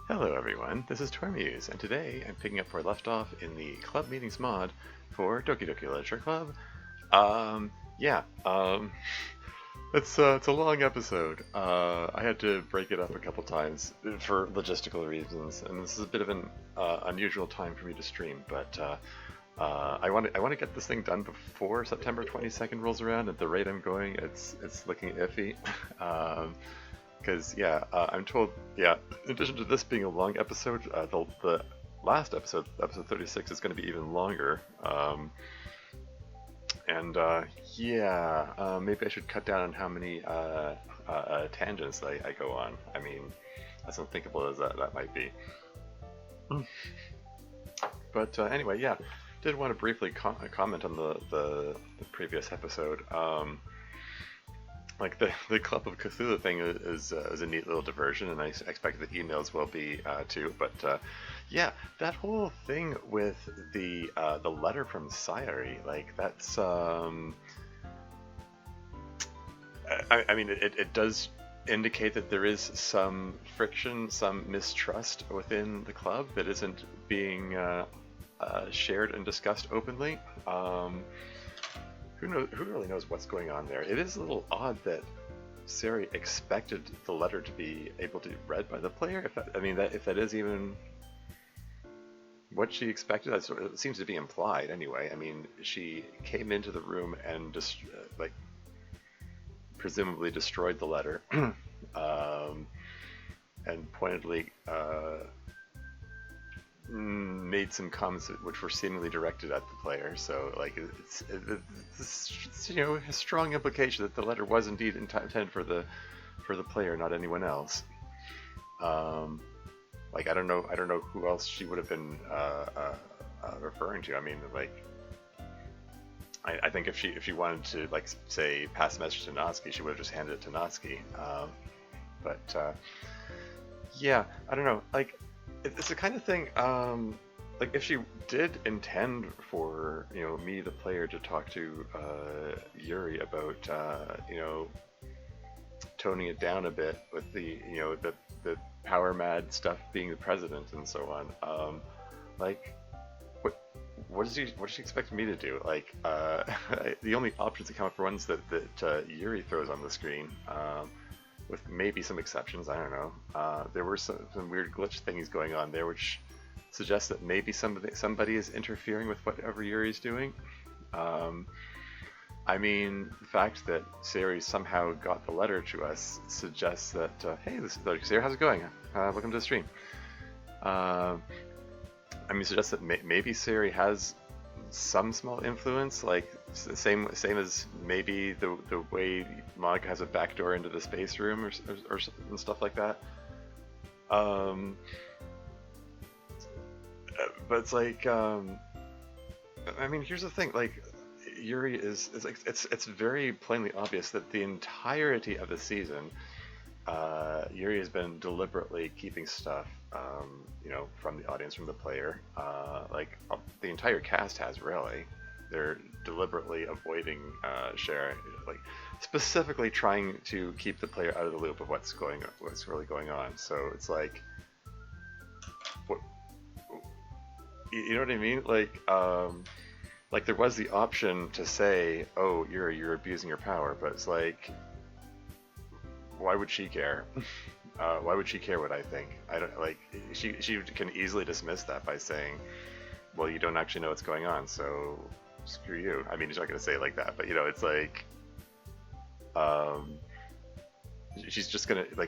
Hello everyone, this is Tormuse, and today I'm picking up where I left off in the Club Meetings mod for Doki Doki Literature Club. Yeah, it's a long episode. I had to break it up a couple times for logistical reasons, and this is a bit of an unusual time for me to stream, but I want to get this thing done before September 22nd rolls around. At the rate I'm going, it's looking iffy. Because I'm told, in addition to this being a long episode, the last episode, episode 36, is going to be even longer. Maybe I should cut down on how many tangents I go on. I mean, as unthinkable as that might be. But anyway, did want to briefly comment on the previous episode. Like the Club of Cthulhu thing is a neat little diversion, and I expect the emails will be too. But that whole thing with the letter from Sayuri, like that's I mean it does indicate that there is some friction, some mistrust within the club that isn't being shared and discussed openly. Who really knows what's going on there? It is a little odd that Sayuri expected the letter to be able to be read by the player. If that is even what she expected, it seems to be implied anyway. I mean, she came into the room and just presumably destroyed the letter, and pointedly made some comments which were seemingly directed at the player. So it's a strong implication that the letter was indeed intended for the player, not anyone else. I don't know who else she would have been referring to. I mean, I think if she wanted to say pass the message to Natsuki, she would have just handed it to Natsuki. I don't know. It's the kind of thing, if she did intend for, me, the player, to talk to Yuri about, toning it down a bit with the power mad stuff, being the president and so on. What does she expect me to do? The only options that come up are ones that Yuri throws on the screen. With maybe some exceptions, I don't know. There were some weird glitch things going on there, which suggests that maybe somebody is interfering with whatever Yuri's doing. The fact that Sayuri somehow got the letter to us suggests that, hey, this is Sayuri, how's it going? Welcome to the stream. Suggests that maybe Sayuri has some small influence, same as maybe the way Monica has a backdoor into the space room or and stuff like that. But it's here's the thing, Yuri is it's very plainly obvious that the entirety of the season, Yuri has been deliberately keeping stuff, from the audience, from the player. The entire cast has, really. They're deliberately avoiding sharing, specifically trying to keep the player out of the loop of what's really going on. So it's what, you know what I mean? There was the option to say, "Oh, you're abusing your power," but it's why would she care? Why would she care what I think? I don't She can easily dismiss that by saying, "Well, you don't actually know what's going on, so screw you." I mean, she's not going to say it like that, but it's she's just going to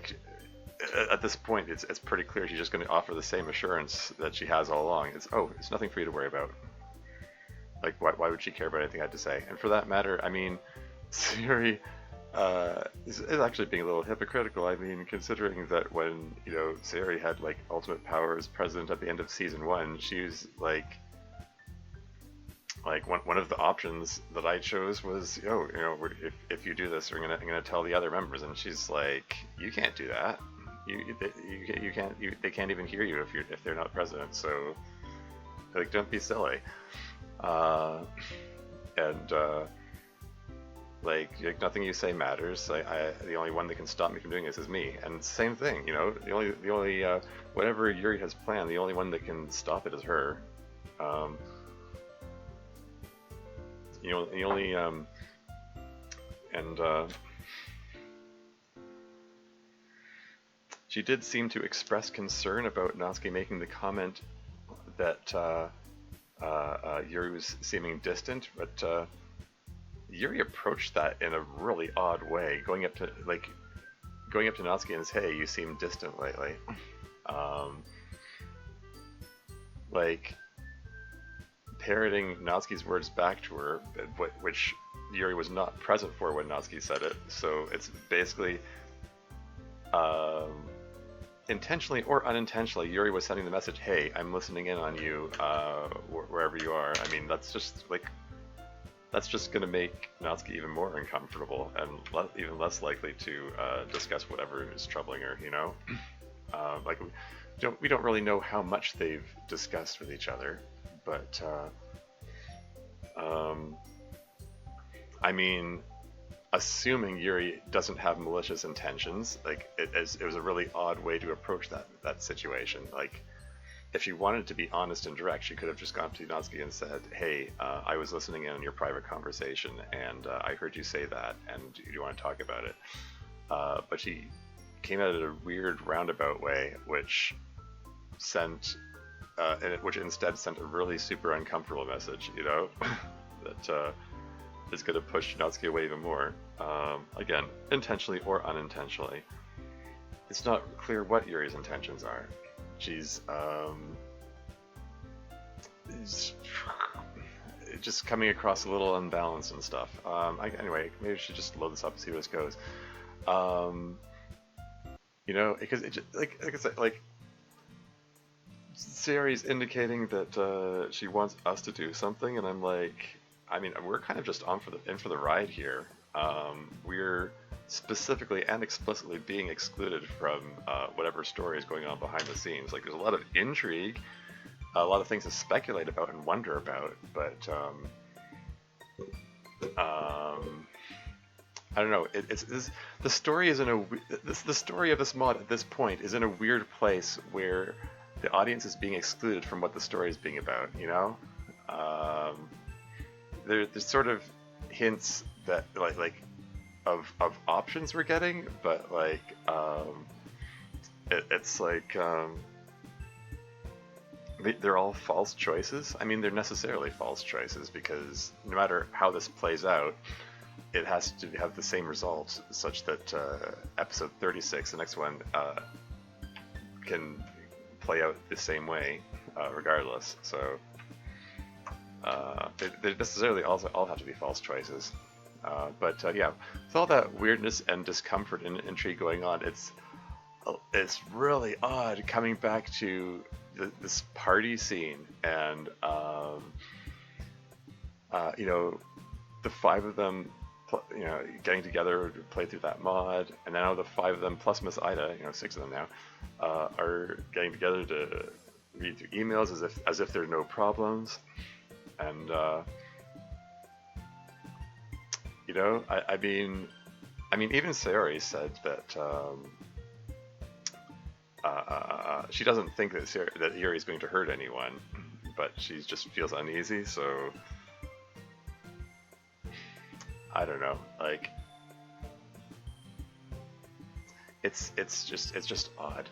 at this point, it's pretty clear she's just going to offer the same assurance that she has all along. It's nothing for you to worry about. Why would she care about anything I had to say? And for that matter, Sayuri is actually being a little hypocritical. Considering that when Sayuri had ultimate power as president at the end of season 1, she was one of the options that I chose was, if you do this, I'm gonna tell the other members, and she's like, you can't do that. You can't. They can't even hear you if they're not president. So don't be silly. Like nothing you say matters. The only one that can stop me from doing this is me. And same thing, you know. The only whatever Yuri has planned, the only one that can stop it is her. Um, you know, the only and she did seem to express concern about Natsuki making the comment that Yuri was seeming distant, but Yuri approached that in a really odd way, going up to Natsuki and says, "Hey, you seem distant lately." Um, like parroting Natsuki's words back to her, which Yuri was not present for when Natsuki said it. So it's basically um, intentionally or unintentionally, Yuri was sending the message, "Hey, I'm listening in on you, wherever you are." I mean, that's just going to make Natsuki even more uncomfortable and even less likely to discuss whatever is troubling her. You know, like we don't really know how much they've discussed with each other, but I mean, assuming Yuri doesn't have malicious intentions, like it was a really odd way to approach that situation. Like, if she wanted to be honest and direct, she could have just gone up to Natsuki and said, "Hey, I was listening in on your private conversation, and I heard you say that, and do you want to talk about it?" But she came at it a weird roundabout way, which instead sent a really super uncomfortable message, you know, that is going to push Natsuki away even more. Again, intentionally or unintentionally. It's not clear what Yuri's intentions are. She's just coming across a little unbalanced and stuff. Anyway, maybe we should just load this up and see where this goes. You know, because it just, like I said, like Sayori's indicating that she wants us to do something, and I'm like, I mean, we're kind of just in for the ride here. We're specifically and explicitly being excluded from whatever story is going on behind the scenes. Like, there's a lot of intrigue, a lot of things to speculate about and wonder about, but I don't know. The story is the story of this mod at this point is in a weird place where the audience is being excluded from what the story is being about. You know, there's sort of hints that like of options we're getting, but like it's like they're all false choices. I mean, they're necessarily false choices because no matter how this plays out, it has to have the same result, such that episode 36, the next one, can play out the same way, regardless. So they necessarily also all have to be false choices. But yeah, with all that weirdness and discomfort and intrigue going on, it's really odd coming back to this party scene and you know, the five of them, you know, getting together to play through that mod, and now the five of them plus Miss Ida, you know, 6 of them now, are getting together to read through emails as if there are no problems, and you know, I mean, even Sayori said that she doesn't think that Yuri is going to hurt anyone, but she just feels uneasy. So I don't know, like it's just odd.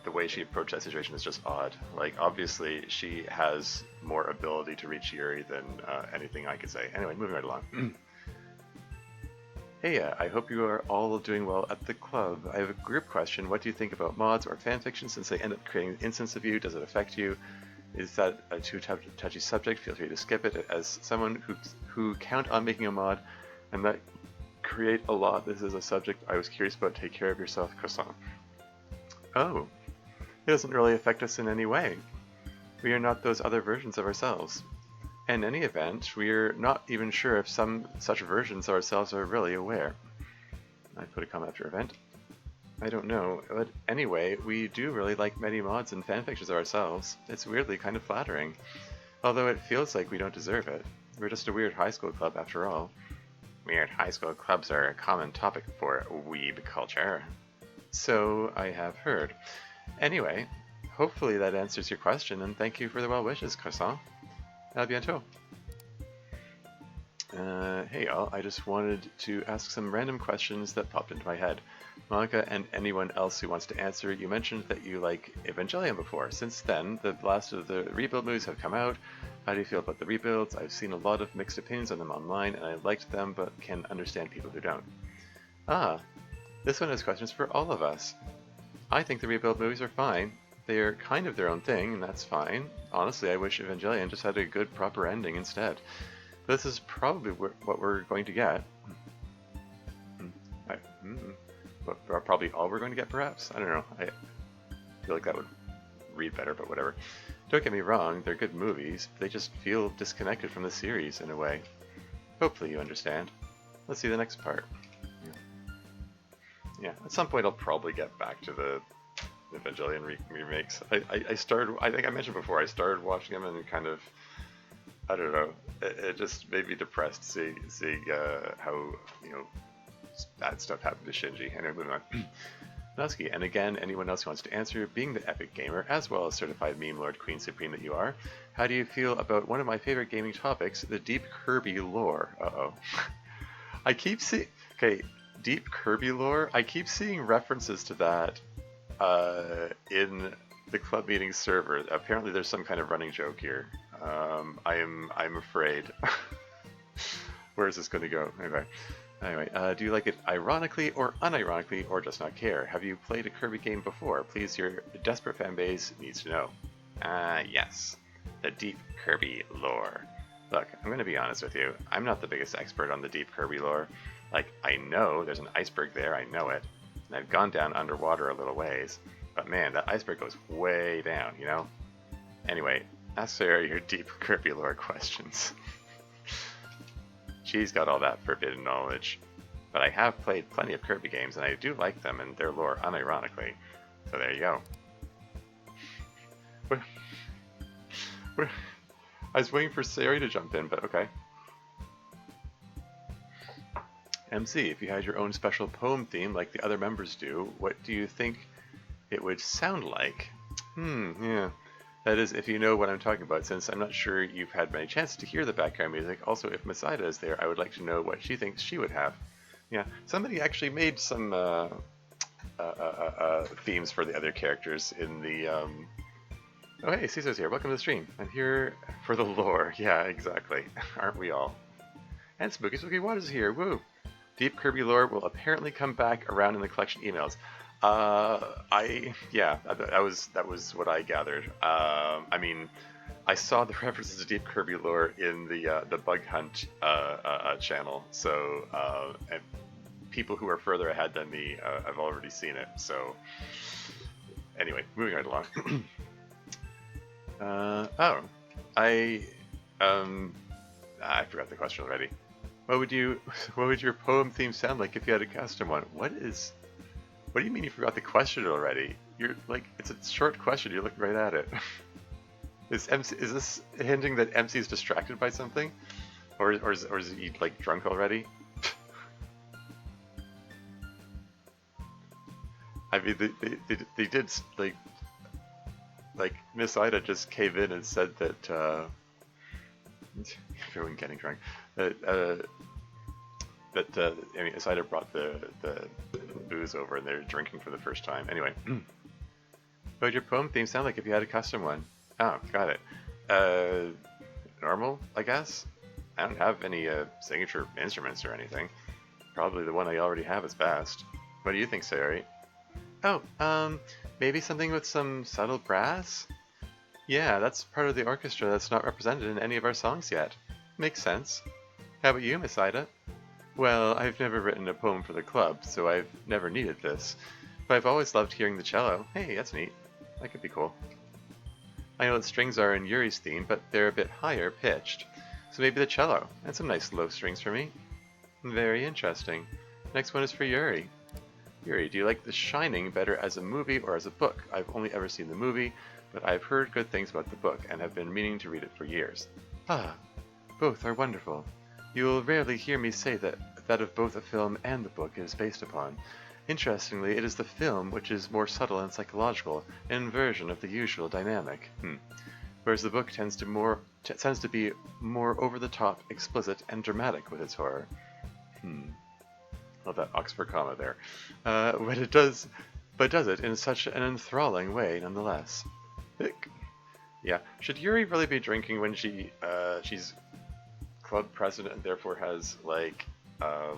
The way she approached that situation is just odd. Like, obviously she has more ability to reach Yuri than anything I could say. Anyway, moving right along. Hey, I hope you are all doing well at the club. I have a group question. What do you think about mods or fanfiction since they end up creating an instance of you? Does it affect you? Is that a too touchy subject? Feel free to skip it. As someone who count on making a mod and that create a lot, this is a subject I was curious about. Take care of yourself, Croissant. Oh, it doesn't really affect us in any way. We are not those other versions of ourselves. In any event, we're not even sure if some such versions of ourselves are really aware. I put a comment after event. I don't know, but anyway, we do really like many mods and fanfictions of ourselves. It's weirdly kind of flattering. Although it feels like we don't deserve it. We're just a weird high school club after all. Weird high school clubs are a common topic for weeb culture. So I have heard. Anyway, hopefully that answers your question, and thank you for the well wishes, Croissant. À bientôt. Hey y'all, I just wanted to ask some random questions that popped into my head. Monica and anyone else who wants to answer, you mentioned that you like Evangelion before. Since then, the last of the rebuild movies have come out. How do you feel about the rebuilds? I've seen a lot of mixed opinions on them online, and I liked them, but can understand people who don't. Ah, this one has questions for all of us. I think the rebuild movies are fine. They're kind of their own thing, and that's fine. Honestly, I wish Evangelion just had a good, proper ending instead. This is probably what we're going to get. Probably all we're going to get, perhaps? I don't know. I feel like that would read better, but whatever. Don't get me wrong, they're good movies. They just feel disconnected from the series in a way. Hopefully you understand. Let's see the next part. Yeah, at some point I'll probably get back to the Evangelion remakes. I started, I think I mentioned before, I started watching them and kind of, I don't know, it just made me depressed seeing how, bad stuff happened to Shinji. Anyway, moving on. Nusky, and again, anyone else who wants to answer, being the epic gamer, as well as certified meme lord queen supreme that you are, how do you feel about one of my favorite gaming topics, the deep Kirby lore? Uh-oh. I keep seeing, okay, deep Kirby lore, I keep seeing references to that in the club meeting server. Apparently there's some kind of running joke here. I'm afraid. Where is this going to go? Anyway, do you like it ironically or unironically, or just not care? Have you played a Kirby game before? Please, your desperate fan base needs to know. Yes. The deep Kirby lore. Look, I'm going to be honest with you. I'm not the biggest expert on the deep Kirby lore. Like, I know there's an iceberg there, I know it. And I've gone down underwater a little ways. But man, that iceberg goes way down, you know? Anyway, ask Sarah your deep Kirby lore questions. She's got all that forbidden knowledge. But I have played plenty of Kirby games, and I do like them and their lore unironically. So there you go. I was waiting for Sari to jump in, but okay. MC, if you had your own special poem theme like the other members do, what do you think it would sound like? Yeah. That is, if you know what I'm talking about, since I'm not sure you've had many chances to hear the background music. Also, if Masaida is there, I would like to know what she thinks she would have. Yeah, somebody actually made some themes for the other characters in the... Oh hey, Caesar's here. Welcome to the stream. I'm here for the lore. Yeah, exactly. Aren't we all? And Spooky Spooky Waters is here. Woo! Deep Kirby lore will apparently come back around in the collection emails. Yeah, that was what I gathered. I mean, I saw the references to Deep Kirby lore in the Bug Hunt channel, so and people who are further ahead than me have already seen it. So anyway, moving right along. I forgot the question already. What would your poem theme sound like if you had a custom one? What do you mean you forgot the question already? You're like, it's a short question, you're looking right at it. Is this hinting that MC is distracted by something? Or is he like drunk already? I mean, they did like Miss Ida just came in and said that everyone getting drunk. I mean, Miss Ida brought the booze over and they're drinking for the first time. Anyway, what would your poem theme sound like if you had a custom one? Oh, got it. Normal, I guess. I don't have any signature instruments or anything. Probably the one I already have is best. What do you think, Sari? Oh, maybe something with some subtle brass? Yeah, that's part of the orchestra that's not represented in any of our songs yet. Makes sense. How about you, Miss Ida? Well, I've never written a poem for the club, so I've never needed this. But I've always loved hearing the cello. Hey, that's neat. That could be cool. I know that strings are in Yuri's theme, but they're a bit higher pitched. So maybe the cello, and some nice low strings for me. Very interesting. Next one is for Yuri. Yuri, do you like The Shining better as a movie or as a book? I've only ever seen the movie, but I've heard good things about the book and have been meaning to read it for years. Ah, both are wonderful. You'll rarely hear me say that that of both a film and the book it is based upon. Interestingly, it is the film which is more subtle and psychological, an inversion of the usual dynamic. Whereas the book tends to be more over-the-top, explicit, and dramatic with its horror. Love that Oxford comma there. But it does it in such an enthralling way, nonetheless. Yeah, should Yuri really be drinking when she's club president and therefore has like the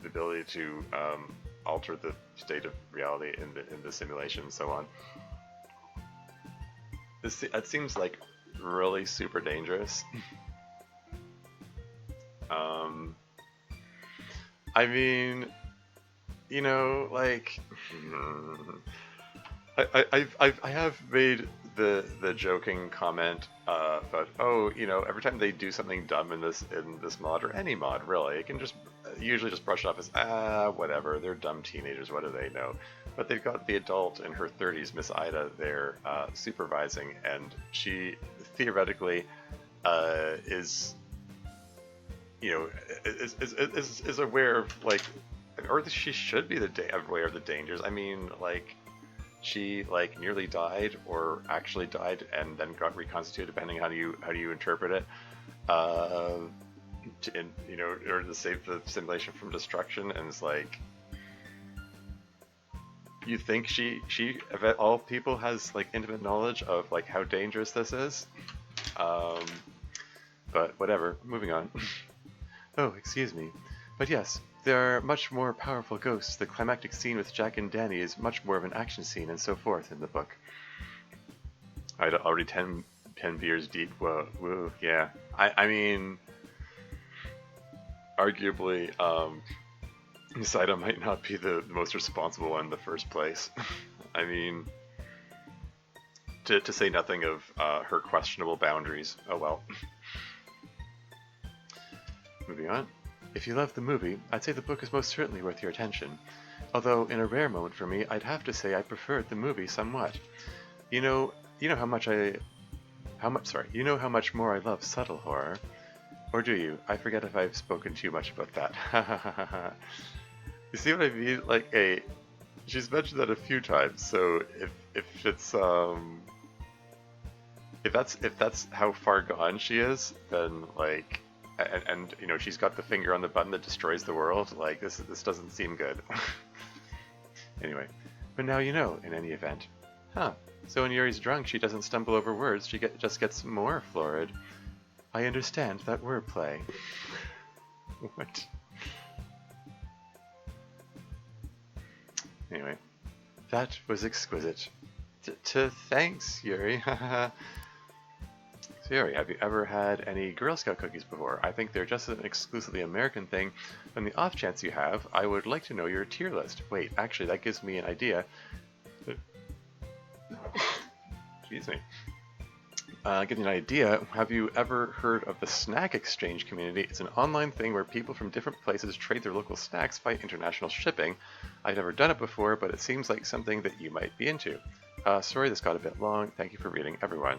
ability to alter the state of reality in the simulation and so on? That seems like really super dangerous. I mean, you know, like, I have made the joking comment about, oh, you know, every time they do something dumb in this mod, or any mod really, it can just usually just brush it off as whatever, they're dumb teenagers, what do they know? But they've got the adult in her 30s, Miss Ida, there supervising, and she theoretically is, you know, is aware of, like, or she should be aware of the dangers. I mean, like, she like nearly died or actually died and then got reconstituted, depending on how you interpret it, you know, in order to save the simulation from destruction. And it's like, you think she of all people has like intimate knowledge of like how dangerous this is, but whatever, moving on. Oh, excuse me, but yes, there are much more powerful ghosts. The climactic scene with Jack and Danny is much more of an action scene, and so forth in the book. I'd already 10 beers deep. Whoa, yeah. I mean, arguably, Saida might not be the most responsible one in the first place. I mean, to say nothing of her questionable boundaries. Oh well. Moving on. If you love the movie, I'd say the book is most certainly worth your attention. Although, in a rare moment for me, I'd have to say I preferred the movie somewhat. You know how much more I love subtle horror. Or do you? I forget if I've spoken too much about that. You see what I mean? Like, she's mentioned that a few times, so if it's if that's how far gone she is, then like, and you know, she's got the finger on the button that destroys the world, like this doesn't seem good. Anyway, but now you know, in any event. So when Yuri's drunk, she doesn't stumble over words, she just gets more florid. I understand that wordplay. What? Anyway, that was exquisite. Thanks, Yuri. So Yuri, have you ever had any Girl Scout cookies before? I think they're just an exclusively American thing. On the off chance you have, I would like to know your tier list. Wait, actually, that gives me an idea. Excuse me. Give you an idea, have you ever heard of the Snack Exchange community? It's an online thing where people from different places trade their local snacks by international shipping. I've never done it before, but it seems like something that you might be into. Sorry this got a bit long. Thank you for reading, everyone.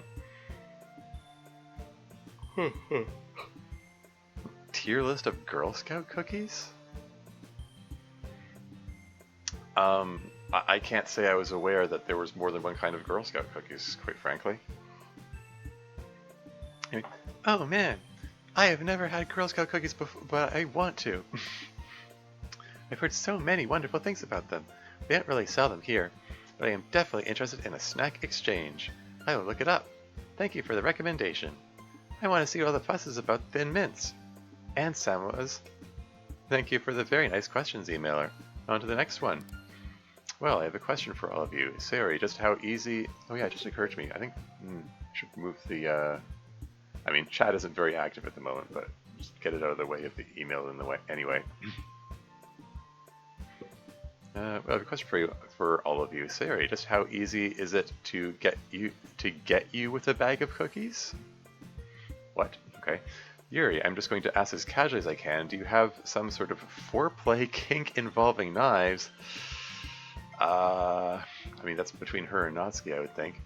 Tier list of Girl Scout cookies? I can't say I was aware that there was more than one kind of Girl Scout cookies, quite frankly. Oh man, I have never had Girl Scout cookies before, but I want to. I've heard so many wonderful things about them. They don't really sell them here, but I am definitely interested in a snack exchange. I will look it up. Thank you for the recommendation. I want to see what all the fuss is about thin mints. And Samoas. Thank you for the very nice questions, emailer. On to the next one. Well, I have a question for all of you. Sorry, just how easy... Oh yeah, it just occurred to me. I think I should move the... I mean, chat isn't very active at the moment, but just get it out of the way of the email in the way. Anyway. I have a question for all of you. Sorry, just how easy is it to get you with a bag of cookies? What? Okay. Yuri, I'm just going to ask as casually as I can. Do you have some sort of foreplay kink involving knives? I mean, that's between her and Natsuki, I would think.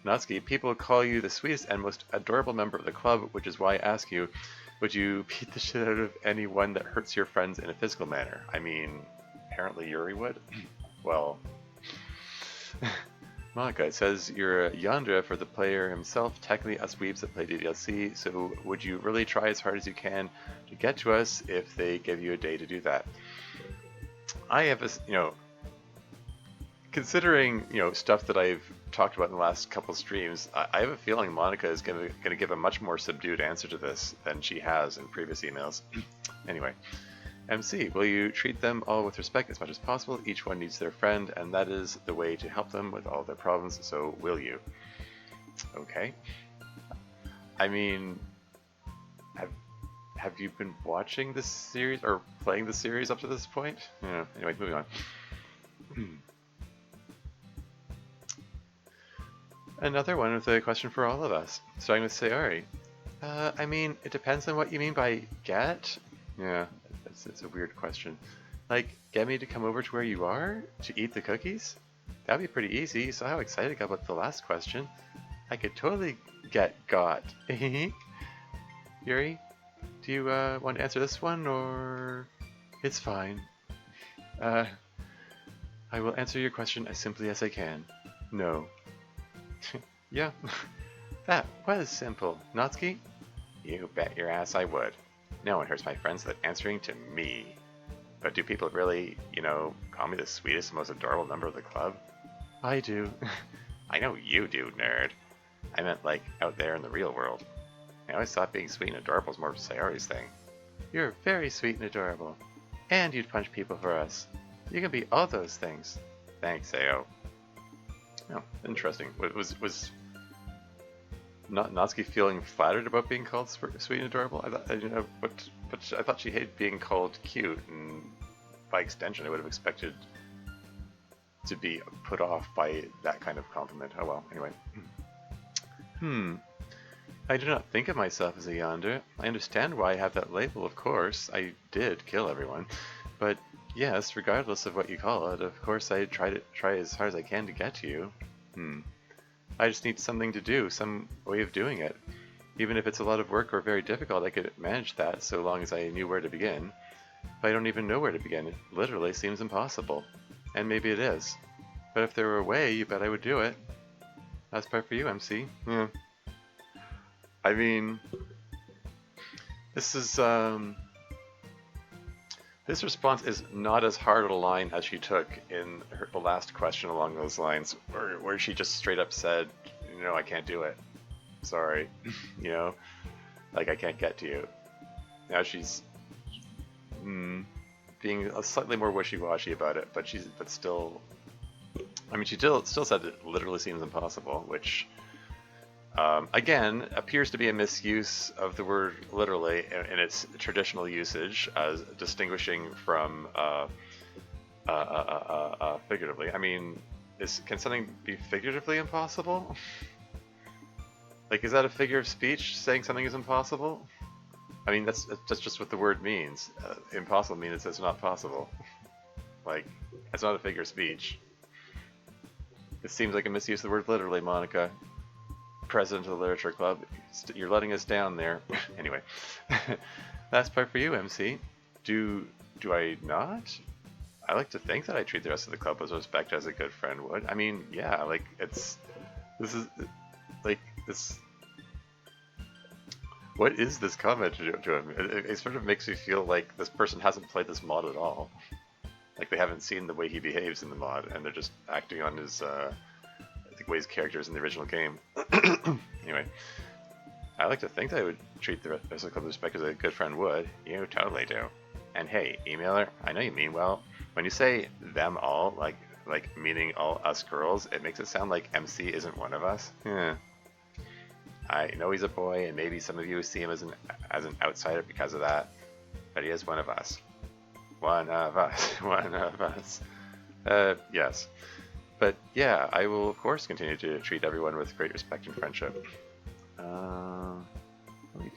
Natsuki, people call you the sweetest and most adorable member of the club, which is why I ask you, would you beat the shit out of anyone that hurts your friends in a physical manner? I mean, apparently Yuri would. Well, Monica, it says you're a yandere for the player himself, technically us weebs that play DDLC, so would you really try as hard as you can to get to us if they give you a day to do that? I have a, considering, stuff that I've talked about in the last couple streams, I have a feeling Monica is going to give a much more subdued answer to this than she has in previous emails. Anyway. MC, will you treat them all with respect as much as possible? Each one needs their friend, and that is the way to help them with all their problems, so will you? Okay. I mean, have you been watching this series, or playing the series up to this point? Yeah, anyway, moving on. Another one with a question for all of us, starting with Sayori. I mean, it depends on what you mean by get. Yeah. It's a weird question. Like, get me to come over to where you are? To eat the cookies? That'd be pretty easy. So how excited I got about the last question. I could totally get got. Yuri, do you want to answer this one, or... It's fine. I will answer your question as simply as I can. No. Yeah, that was simple. Natsuki? You bet your ass I would. No one hurts my friends without answering to me. But do people really, call me the sweetest and most adorable member of the club? I do. I know you do, nerd. I meant, like, out there in the real world. I always thought being sweet and adorable was more of Sayori's thing. You're very sweet and adorable. And you'd punch people for us. You can be all those things. Thanks, Sayo. Oh, interesting. Was Natsuki feeling flattered about being called sweet and adorable? But I thought she hated being called cute, and by extension, I would have expected to be put off by that kind of compliment. Oh well, anyway. I do not think of myself as a yandere. I understand why I have that label, of course. I did kill everyone. But yes, regardless of what you call it, of course I try as hard as I can to get to you. I just need something to do, some way of doing it. Even if it's a lot of work or very difficult, I could manage that so long as I knew where to begin. But I don't even know where to begin. It literally seems impossible. And maybe it is. But if there were a way, you bet I would do it. That's part for you, MC. Yeah. I mean, this is, this response is not as hard a line as she took in the last question along those lines, where she just straight up said, I can't do it. Sorry. Like I can't get to you. Now she's being slightly more wishy-washy about it, but still, I mean, she still said it literally seems impossible, which again appears to be a misuse of the word literally in its traditional usage, as distinguishing from figuratively. I mean, can something be figuratively impossible? Like, is that a figure of speech, saying something is impossible? I mean, that's just what the word means. Impossible means it's not possible. Like, it's not a figure of speech. It seems like a misuse of the word literally, Monica. President of the Literature Club. You're letting us down there. Anyway. Last part for you, MC. Do I not? I like to think that I treat the rest of the club with respect as a good friend would. I mean, yeah, like, what is this comment to him? It sort of makes me feel like this person hasn't played this mod at all. Like they haven't seen the way he behaves in the mod, and they're just acting on his, the way his characters in the original game. Anyway, I like to think that I would treat the rest of the club with respect as a good friend would. You totally do. And hey, emailer, I know you mean well. When you say them all, like meaning all us girls, it makes it sound like MC isn't one of us. Yeah. I know he's a boy, and maybe some of you see him as an outsider because of that, but he is one of us. One of us. One of us. Yes. But yeah, I will of course continue to treat everyone with great respect and friendship. I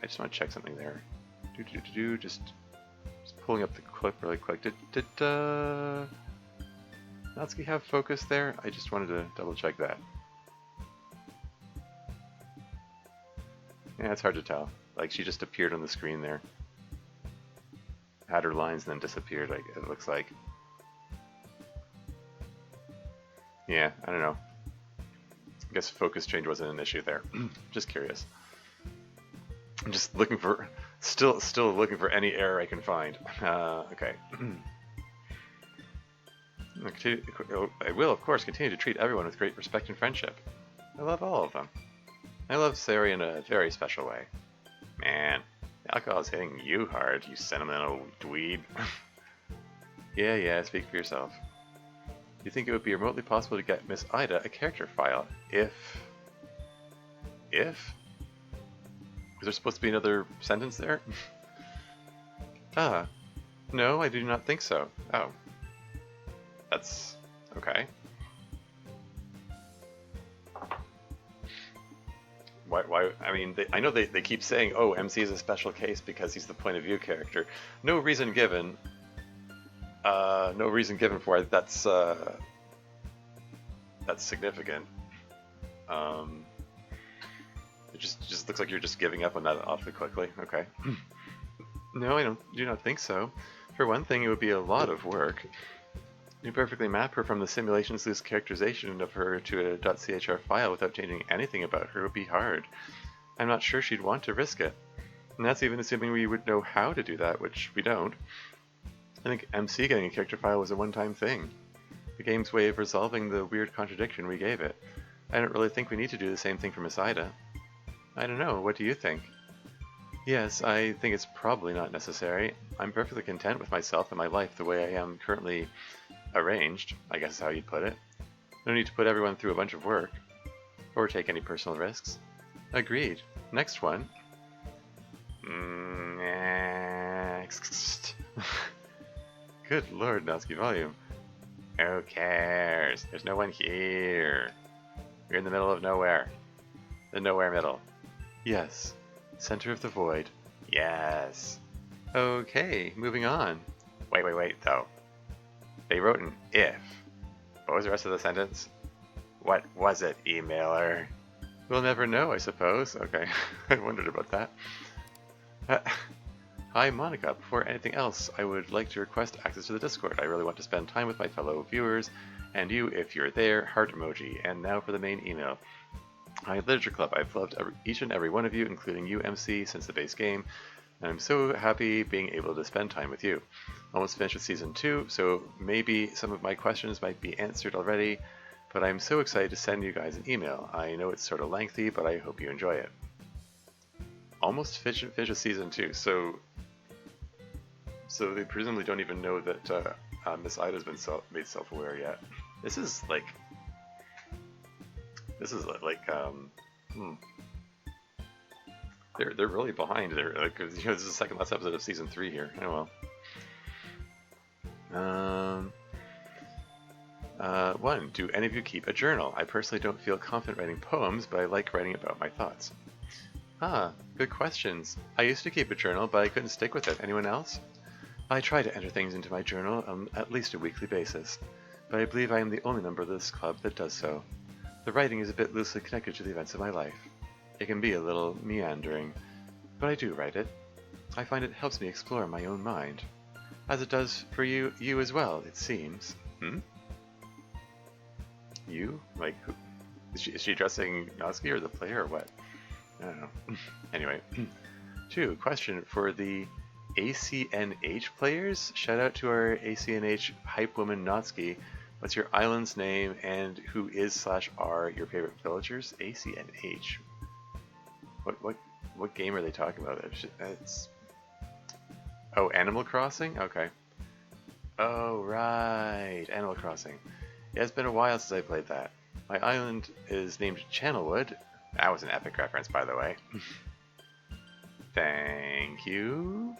just want to check something there. Just pulling up the clip really quick. Did Natsuki have focus there? I just wanted to double check that. Yeah, it's hard to tell. Like, she just appeared on the screen there. Had her lines and then disappeared, like, it looks like. Yeah, I don't know. I guess focus change wasn't an issue there. Just curious. I'm just looking for, still looking for any error I can find. Okay. I will, of course, continue to treat everyone with great respect and friendship. I love all of them. I love Sari in a very special way. Man, the alcohol is hitting you hard, you sentimental dweeb. Yeah, speak for yourself. Do you think it would be remotely possible to get Miss Ida a character file if... If? Was there supposed to be another sentence there? No, I do not think so. Oh. That's... okay. Why? I mean, I know they keep saying, oh, MC is a special case because he's the point of view character. No reason given. No reason given for it. That's significant. It just looks like you're just giving up on that awfully quickly. Okay. No, I do not think so. For one thing, it would be a lot of work. You perfectly map her from the simulation's loose characterization of her to a .chr file without changing anything about her would be hard. I'm not sure she'd want to risk it. And that's even assuming we would know how to do that, which we don't. I think MC getting a character file was a one-time thing. The game's way of resolving the weird contradiction we gave it. I don't really think we need to do the same thing for Miss Ida. I don't know, what do you think? Yes, I think it's probably not necessary. I'm perfectly content with myself and my life the way I am currently arranged, I guess is how you'd put it. No need to put everyone through a bunch of work, or take any personal risks. Agreed. Next one. Next. Good lord, Natsuki volume. Who cares? There's no one here. You're in the middle of nowhere. The nowhere middle. Yes. Center of the void. Yes. Okay, moving on. Wait, though. They wrote an if. What was the rest of the sentence? What was it, emailer? We'll never know, I suppose. Okay, I wondered about that. Hi, Monica. Before anything else, I would like to request access to the Discord. I really want to spend time with my fellow viewers, and you, if you're there, heart emoji. And now for the main email. Hi, Literature Club. I've loved each and every one of you, including you, MC, since the base game. And I'm so happy being able to spend time with you. Almost finished with Season 2, so maybe some of my questions might be answered already, but I'm so excited to send you guys an email. I know it's sort of lengthy, but I hope you enjoy it. Almost finished with Season 2, so they presumably don't even know that Miss Ida's been made self-aware yet. This is like... They're really behind there, because this is the second last episode of Season 3 here. Oh well. 1. Do any of you keep a journal? I personally don't feel confident writing poems, but I like writing about my thoughts. Good questions. I used to keep a journal, but I couldn't stick with it. Anyone else? I try to enter things into my journal on at least a weekly basis, but I believe I am the only member of this club that does so. The writing is a bit loosely connected to the events of my life. It can be a little meandering, but I do write it. I find it helps me explore my own mind. As it does for you as well, it seems. You? Like, who? Is she addressing Natsuki or the player or what? I don't know. Anyway. 2. Question for the ACNH players. Shout out to our ACNH hype woman Natsuki. What's your island's name and who is/are your favorite villagers? ACNH. What game are they talking about? It's... Oh, Animal Crossing? Okay. Oh, right. Animal Crossing. Yeah, it's been a while since I played that. My island is named Channelwood. That was an epic reference, by the way. Thank you.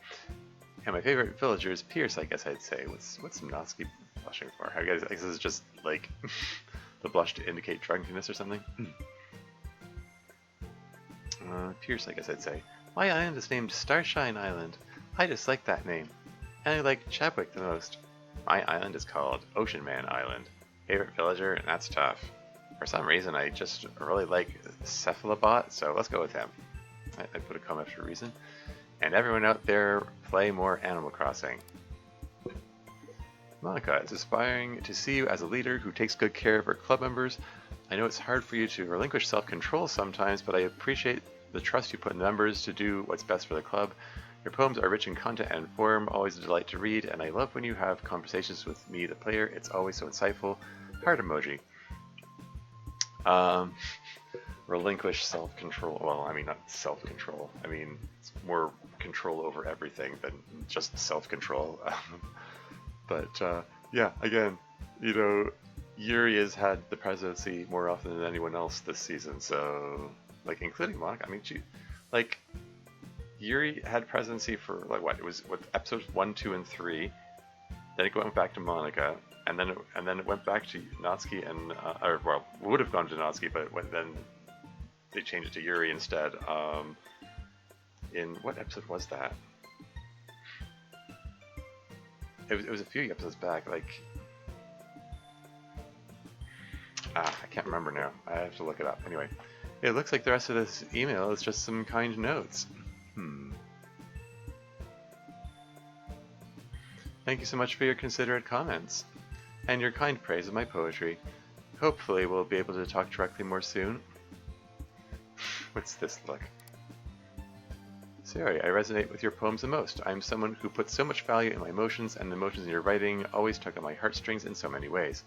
And my favorite villager is Pierce, I guess I'd say. What's Natsuki blushing for? I guess this is just, like, the blush to indicate drunkenness or something. Pierce, I guess I'd say. My island is named Starshine Island. I just like that name. And I like Chapwick the most. My island is called Ocean Man Island. Favorite villager, and that's tough. For some reason, I just really like Cephalobot, so let's go with him. I put a comma after reason. And everyone out there, play more Animal Crossing. Monica, it's inspiring to see you as a leader who takes good care of her club members. I know it's hard for you to relinquish self-control sometimes, but I appreciate the trust you put in members to do what's best for the club. Your poems are rich in content and form, always a delight to read, and I love when you have conversations with me, the player. It's always so insightful. Heart emoji. Relinquish self-control. Well, I mean, not self-control. I mean, it's more control over everything than just self-control. But yeah, again, you know, Yuri has had the presidency more often than anyone else this season. So, like, including Monica. I mean, like, Yuri had presidency for like what? It was with episodes 1, 2, and 3. Then it went back to Monica, and then it went back to Natsuki and or well, would have gone to Natsuki, but then they changed it to Yuri instead. In what episode was that? It was a few episodes back, like I can't remember now. I have to look it up. Anyway, it looks like the rest of this email is just some kind notes. Thank you so much for your considerate comments and your kind praise of my poetry. Hopefully we'll be able to talk directly more soon. What's this look? Sorry, I resonate with your poems the most. I'm someone who puts so much value in my emotions, and the emotions in your writing always tug at my heartstrings in so many ways.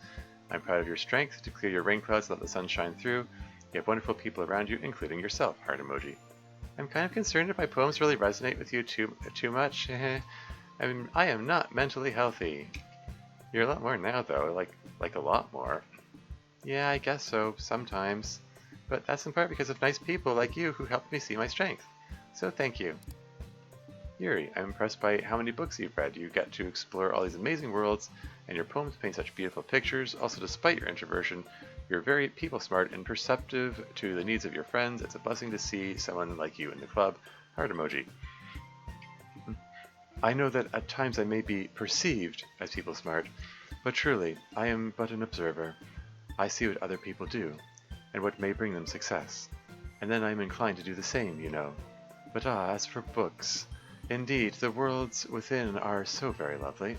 I'm proud of your strength to clear your rain clouds and let the sun shine through. You have wonderful people around you, including yourself. Heart emoji. I'm kind of concerned if my poems really resonate with you too much. I am not mentally healthy. You're a lot more now, though. Like a lot more. Yeah, I guess so, sometimes. But that's in part because of nice people like you who helped me see my strength. So thank you. Yuri, I'm impressed by how many books you've read. You get to explore all these amazing worlds, and your poems paint such beautiful pictures. Also, despite your introversion, you're very people-smart and perceptive to the needs of your friends. It's a blessing to see someone like you in the club. Heart emoji. I know that at times I may be perceived as people-smart, but truly, I am but an observer. I see what other people do, and what may bring them success. And then I am inclined to do the same, you know. But as for books, indeed, the worlds within are so very lovely.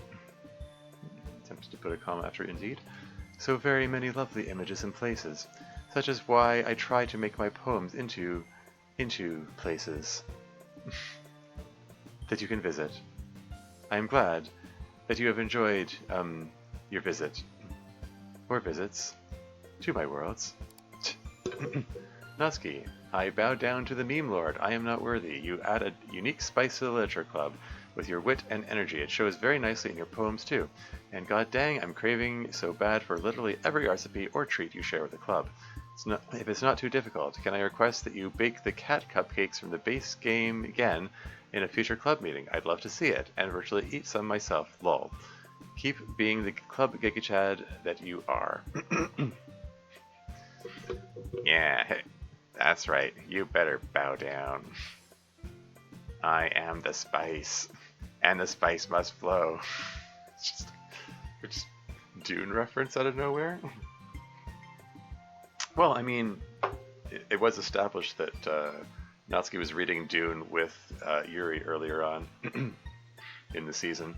Tempted to put a comma after indeed. So very many lovely images and places, such as why I try to make my poems into places that you can visit. I am glad that you have enjoyed your visit, or visits, to my worlds. Natsuki, I bow down to the meme lord. I am not worthy. You add a unique spice to the literature club. With your wit and energy, it shows very nicely in your poems too. And god dang, I'm craving so bad for literally every recipe or treat you share with the club. If it's not too difficult, can I request that you bake the cat cupcakes from the base game again in a future club meeting? I'd love to see it, and virtually eat some myself, lol. Keep being the club gigachad that you are. Yeah, that's right, you better bow down. I am the spice, and the spice must flow. It's just Dune reference out of nowhere. Well, I mean, it was established that Natsuki was reading Dune with Yuri earlier on in the season.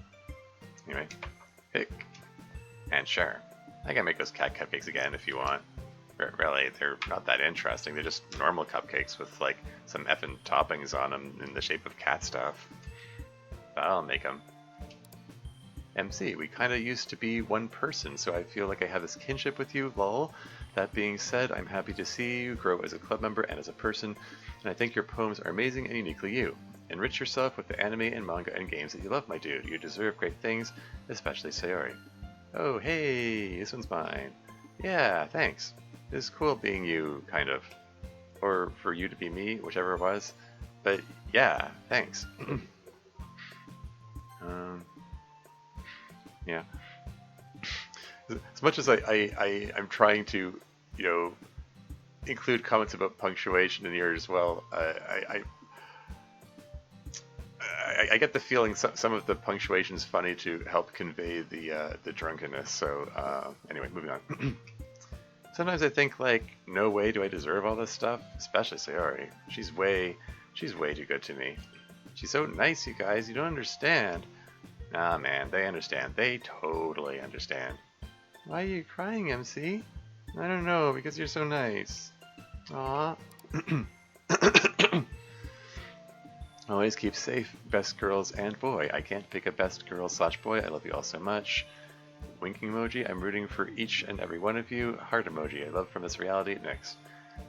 Anyway, pick. And sure, I can make those cat cupcakes again if you want. Really, they're not that interesting. They're just normal cupcakes with like some effing toppings on them in the shape of cat stuff. But I'll make them. MC, we kinda used to be one person, so I feel like I have this kinship with you, lol. That being said, I'm happy to see you grow as a club member and as a person, and I think your poems are amazing and uniquely you. Enrich yourself with the anime and manga and games that you love, my dude. You deserve great things, especially Sayori. Oh, hey, this one's mine. Yeah, thanks. It's cool being you, kind of. Or for you to be me, whichever it was. But yeah, thanks. Yeah. As much as I'm trying to, you know, include comments about punctuation in here as well, I get the feeling some of the punctuation is funny to help convey the drunkenness. So anyway, moving on. Sometimes I think, like, no way do I deserve all this stuff, especially Sayori. She's way, She's way too good to me. She's so nice, you guys. You don't understand. Nah, man, they understand. They totally understand. Why are you crying, MC? I don't know, because you're so nice. Aw. Always keep safe, best girls and boy. I can't pick a best girl / boy. I love you all so much. Winking emoji. I'm rooting for each and every one of you. Heart emoji. I love from this reality. Nix.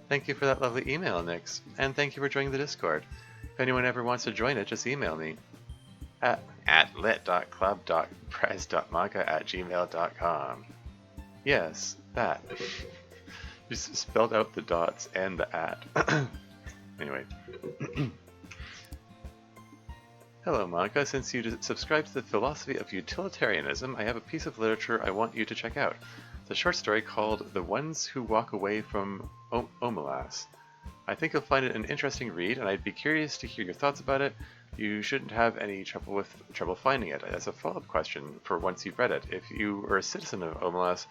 Thank you for that lovely email, Nix. And thank you for joining the Discord. If anyone ever wants to join it, just email me at lit.club.prez.manga@gmail.com. Yes, that. Just spelled out the dots and the at. Anyway. Hello, Monica. Since you subscribe to the philosophy of utilitarianism, I have a piece of literature I want you to check out. It's a short story called The Ones Who Walk Away from Omelas. I think you'll find it an interesting read, and I'd be curious to hear your thoughts about it. You shouldn't have any trouble finding it. As a follow-up question for once you've read it, if you were a citizen of Omelas,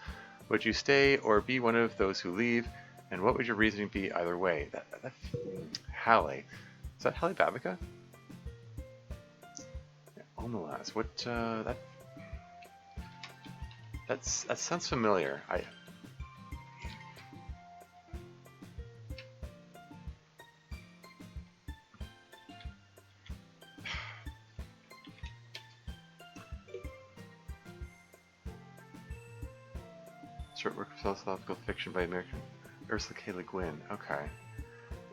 would you stay or be one of those who leave, and what would your reasoning be either way? Halle. Is that Halle Babica? Omelas. What, that sounds familiar. Short work of philosophical fiction by American Ursula K. Le Guin. Okay.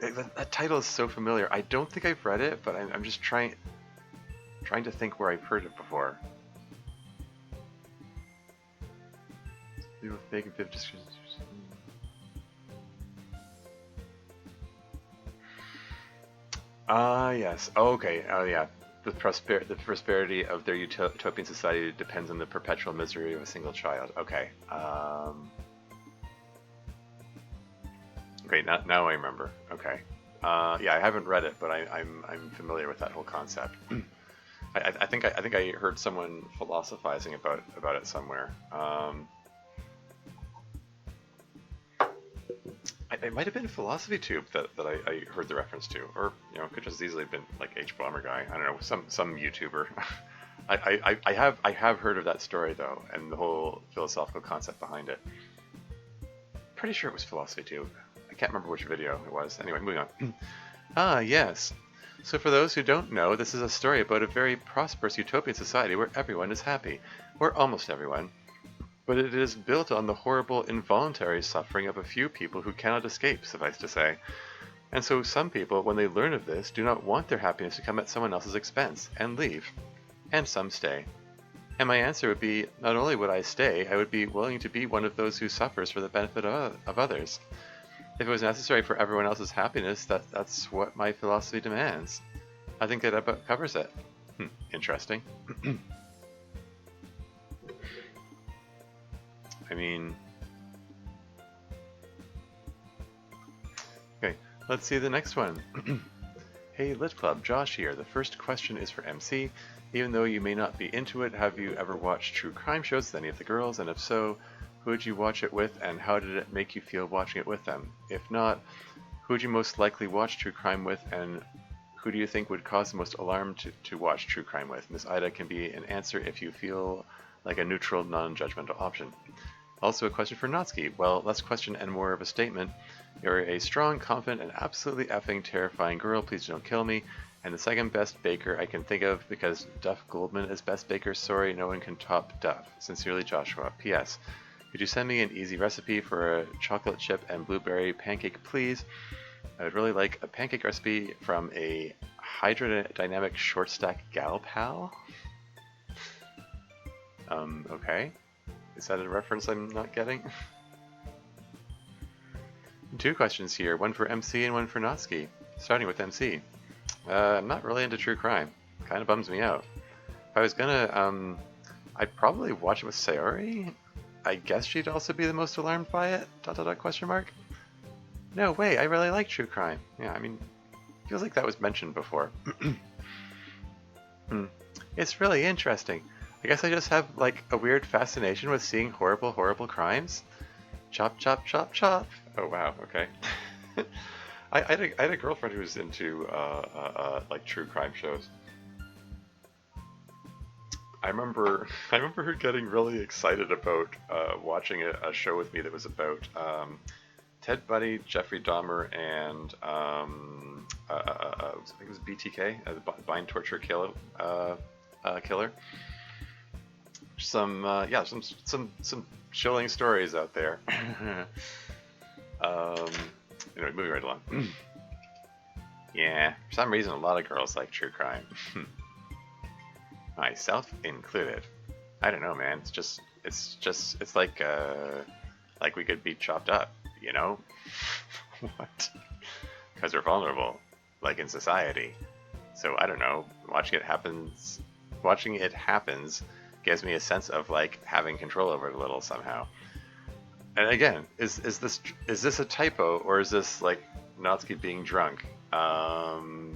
That title is so familiar. I don't think I've read it, but I'm just trying to think where I've heard it before. Big and vivid descriptions. Yes. Oh, okay. Oh, yeah. The prosperity of their utopian society depends on the perpetual misery of a single child. Okay. Okay. Now I remember. Okay. Yeah, I haven't read it, but I'm familiar with that whole concept. I think I heard someone philosophizing about it somewhere. It might have been Philosophy Tube that I heard the reference to, or it could just easily have been like H Bomber guy. I don't know, some YouTuber. I have heard of that story though, and the whole philosophical concept behind it. Pretty sure it was Philosophy Tube. I can't remember which video it was. Anyway, moving on. Ah, yes. So for those who don't know, this is a story about a very prosperous utopian society where everyone is happy, or almost everyone. But it is built on the horrible involuntary suffering of a few people who cannot escape, suffice to say. And so some people, when they learn of this, do not want their happiness to come at someone else's expense, and leave. And some stay. And my answer would be, not only would I stay, I would be willing to be one of those who suffers for the benefit of others. If it was necessary for everyone else's happiness, that's what my philosophy demands. I think that about covers it. Interesting. I mean... Okay, let's see the next one. Hey Lit Club, Josh here. The first question is for MC. Even though you may not be into it, have you ever watched true crime shows with any of the girls? And if so, who would you watch it with, and how did it make you feel watching it with them? If not, who would you most likely watch true crime with, and who do you think would cause the most alarm to watch true crime with? Miss Ida can be an answer if you feel like a neutral, non-judgmental option. Also a question for Natsuki. Well, less question and more of a statement. You're a strong, confident, and absolutely effing terrifying girl. Please don't kill me. And the second best baker I can think of, because Duff Goldman is best baker. Sorry, no one can top Duff. Sincerely, Joshua. P.S. Could you send me an easy recipe for a chocolate chip and blueberry pancake, please? I would really like a pancake recipe from a hydrodynamic short stack gal pal. Okay. Is that a reference I'm not getting? Two questions here, one for MC and one for Natsuki. Starting with MC. I'm not really into true crime. Kind of bums me out. If I was gonna, I'd probably watch it with Sayori. I guess she'd also be the most alarmed by it? ... question mark? No way, I really like true crime. Yeah, I mean, feels like that was mentioned before. It's really interesting. I guess I just have, like, a weird fascination with seeing horrible, horrible crimes. Chop, chop, chop, chop. Oh, wow, okay. I had a girlfriend who was into like true crime shows. I remember her getting really excited about watching a show with me that was about Ted Bundy, Jeffrey Dahmer, and I think it was BTK, the Bind Torture Killer. Some yeah, some chilling stories out there. um, anyway, moving right along. Yeah, for some reason, a lot of girls like true crime, myself included. I don't know, man. It's like we could be chopped up, you know? What? Because we're vulnerable, like in society. So I don't know. Watching it happens gives me a sense of like having control over it a little somehow. And again, is this a typo, or is this like Natsuki being drunk? Like,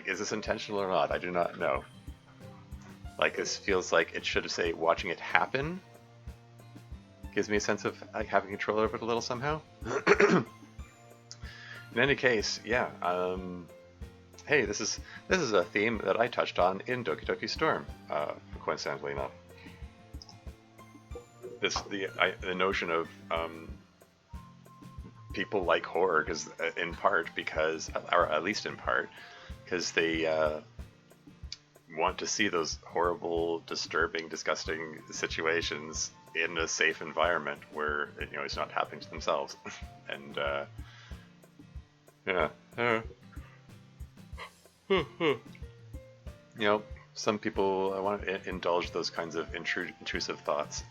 is this intentional or not? I do not know. Like, this feels like it should say watching it happen. Gives me a sense of like having control over it a little somehow. In any case, yeah. Hey, this is a theme that I touched on in Doki Doki Storm, coincidentally enough. The notion of people like horror, because or at least in part, because they want to see those horrible, disturbing, disgusting situations in a safe environment where it's not happening to themselves. And yeah. Some people want to indulge those kinds of intrusive thoughts.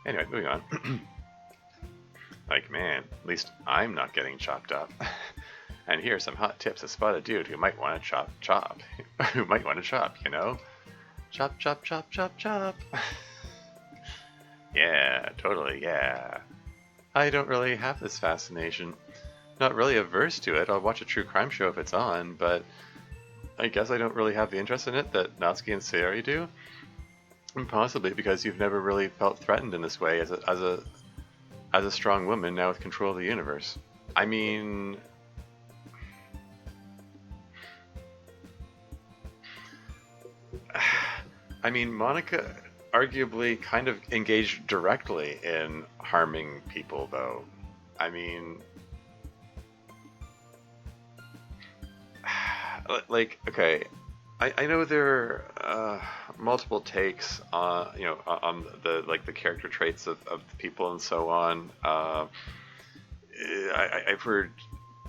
Anyway, moving on. Like, man, at least I'm not getting chopped up. And here are some hot tips to spot a dude who might want to chop. Who might want to chop, Chop, chop, chop, chop, chop. Yeah, totally, yeah. I don't really have this fascination. Not really averse to it. I'll watch a true crime show if it's on, but I guess I don't really have the interest in it that Natsuki and Sayori do. And possibly because you've never really felt threatened in this way as a strong woman now with control of the universe. I mean, Monica arguably kind of engaged directly in harming people, though. I mean, like, okay, I know there are multiple takes on the character traits of the people and so on. I've heard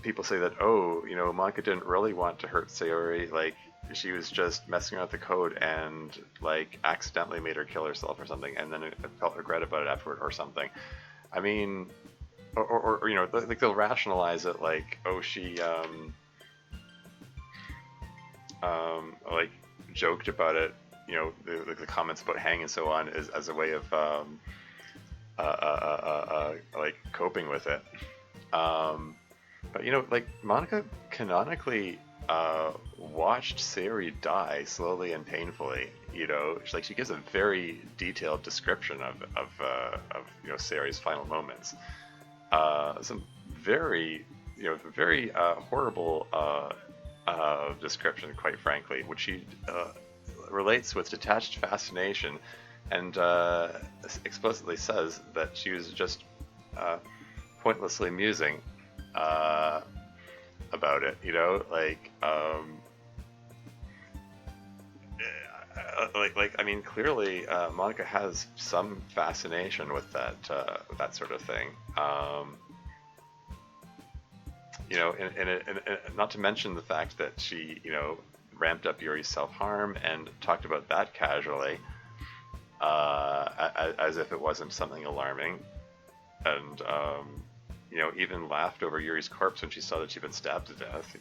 people say that Monica didn't really want to hurt Sayori, like she was just messing around with the code and like accidentally made her kill herself or something, and then felt regret about it afterward or something. I mean, or like they'll rationalize it like, oh, she like joked about it, the comments about Hang and so on as a way of like coping with it. But like Monica canonically watched Sayori die slowly and painfully. She gives a very detailed description of Sayori's final moments. Some very very horrible description, quite frankly, which she relates with detached fascination, and explicitly says that she was just pointlessly musing about it. Clearly Monica has some fascination with that sort of thing. And not to mention the fact that she, ramped up Yuri's self-harm and talked about that casually, as if it wasn't something alarming, and even laughed over Yuri's corpse when she saw that she'd been stabbed to death.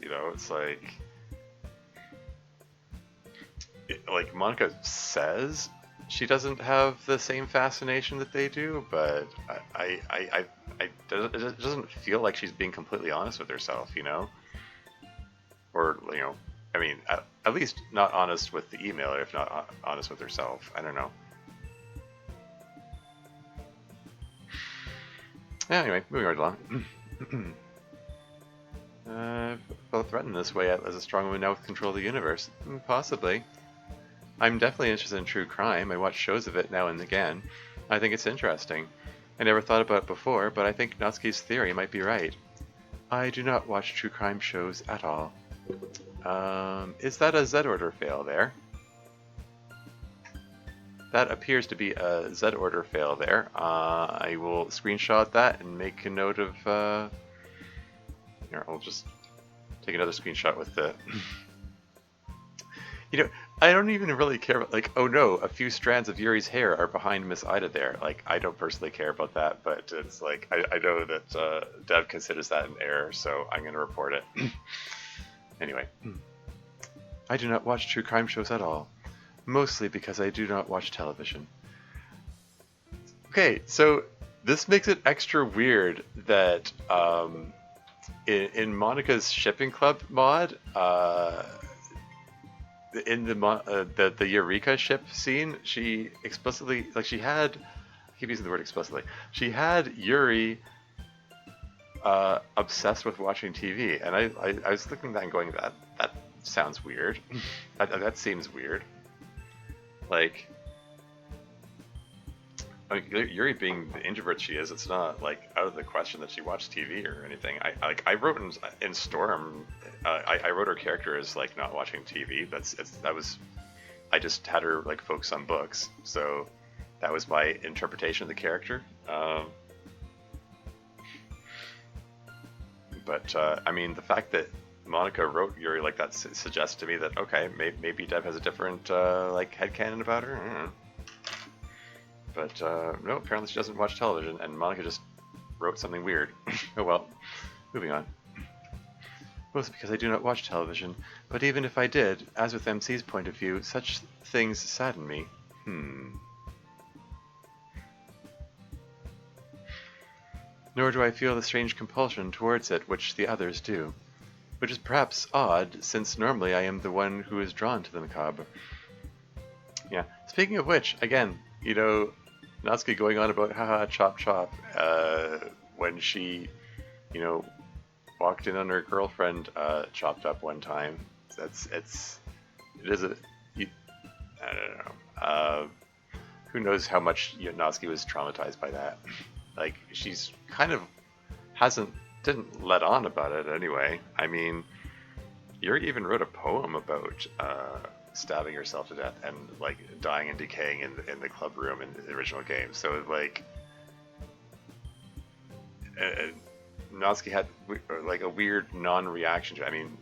It's like Monica says she doesn't have the same fascination that they do, but it doesn't feel like she's being completely honest with herself, or at least not honest with the emailer, if not honest with herself. I don't know. Anyway, moving right along. Felt threatened this way as a strong woman now with control of the universe. Possibly. I'm definitely interested in true crime. I watch shows of it now and again. I think it's interesting. I never thought about it before, but I think Natsuki's theory might be right. I do not watch true crime shows at all. Is that a Z order fail there? That appears to be a Z order fail there. I will screenshot that and make a note of... Here, I'll just take another screenshot with the... You know, I don't even really care about, like, oh no, a few strands of Yuri's hair are behind Miss Ida there. Like, I don't personally care about that, but it's like, I know that Dev considers that an error, so I'm going to report it. Anyway. I do not watch true crime shows at all. Mostly because I do not watch television. Okay, so this makes it extra weird that in Monica's shipping club mod, in the Eureka ship scene, she explicitly, like, she had, I keep using the word explicitly, she had Yuri obsessed with watching TV, and I was looking at that and going, that sounds weird. that seems weird. Like, I mean, Yuri being the introvert she is, it's not like out of the question that she watched TV or anything. I wrote in Storm, I wrote her character as like not watching TV. I just had her like focus on books, so that was my interpretation of the character. But I mean, the fact that Monica wrote Yuri like that suggests to me that, okay, maybe Dev has a different like headcanon about her. I don't know. But no, apparently she doesn't watch television, and Monica just wrote something weird. Oh well, moving on. Mostly because I do not watch television, but even if I did, as with MC's point of view, such things sadden me. Nor do I feel the strange compulsion towards it which the others do. Which is perhaps odd, since normally I am the one who is drawn to the macabre. Yeah, speaking of which, again, you know, Natsuki going on about haha chop chop when she, you know, walked in on her girlfriend chopped up one time. I don't know. Who knows how much Natsuki was traumatized by that. Like, she's kind of didn't let on about it anyway. I mean, Yuri even wrote a poem about stabbing herself to death and like dying and decaying in the club room in the original game. So like, Natsuki had like a weird non-reaction to it. I mean,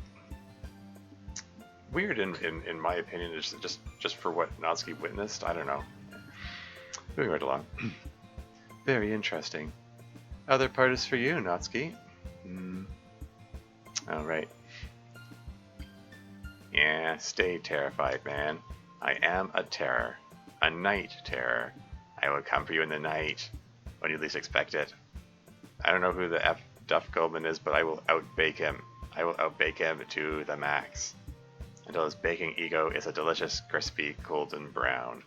weird in my opinion is just for what Natsuki witnessed. I don't know. Moving right along. Very interesting. Other part is for you, Natsuki. Alright. Yeah, stay terrified, man. I am a terror. A night terror. I will come for you in the night, when you least expect it. I don't know who the F. Duff Goldman is, but I will outbake him. I will outbake him to the max. Until his baking ego is a delicious, crispy, golden brown.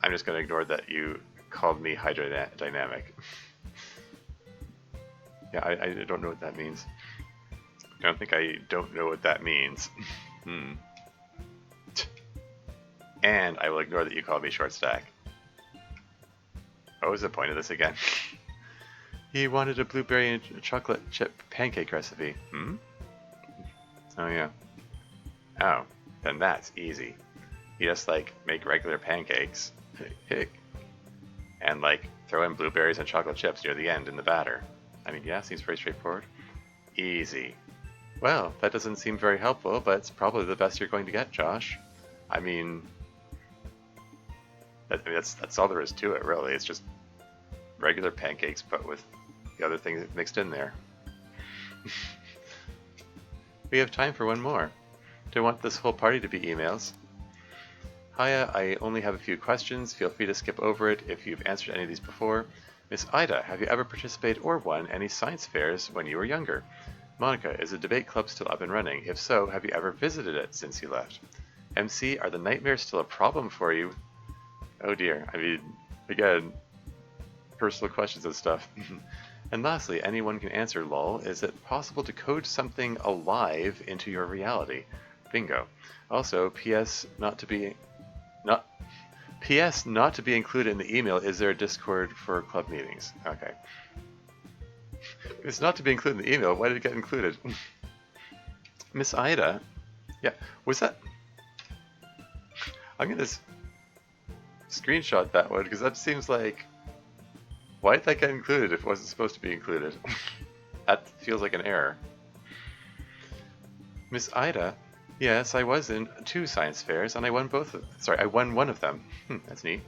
I'm just going to ignore that you called me hydrodynamic. Yeah, I don't know what that means. I don't know what that means. And I will ignore that you called me short stack. What was the point of this again? He wanted a blueberry and chocolate chip pancake recipe. Oh yeah. Oh, then that's easy. You just like make regular pancakes. And like throw in blueberries and chocolate chips near the end in the batter. I mean, yeah, seems pretty straightforward. Easy. Well, that doesn't seem very helpful, but it's probably the best you're going to get, Josh. I mean, that's all there is to it, really. It's just regular pancakes, but with the other things mixed in there. We have time for one more. Do you want this whole party to be emails? Hiya, I only have a few questions. Feel free to skip over it if you've answered any of these before. Miss Ida, have you ever participated or won any science fairs when you were younger? Monica, is the debate club still up and running? If so, have you ever visited it since you left? MC, are the nightmares still a problem for you? Oh dear, I mean, again, personal questions and stuff. And lastly, anyone can answer, lol. Is it possible to code something alive into your reality? Bingo. Also, not not to be included in the email. Is there a Discord for club meetings? Okay. It's not to be included in the email. Why did it get included? Miss Ida? Yeah, was that... I'm gonna screenshot that one, because that seems like... Why did that get included if it wasn't supposed to be included? That feels like an error. Miss Ida? Yes, I was in 2 science fairs, and I won both of them. Sorry, I won one of them. That's neat.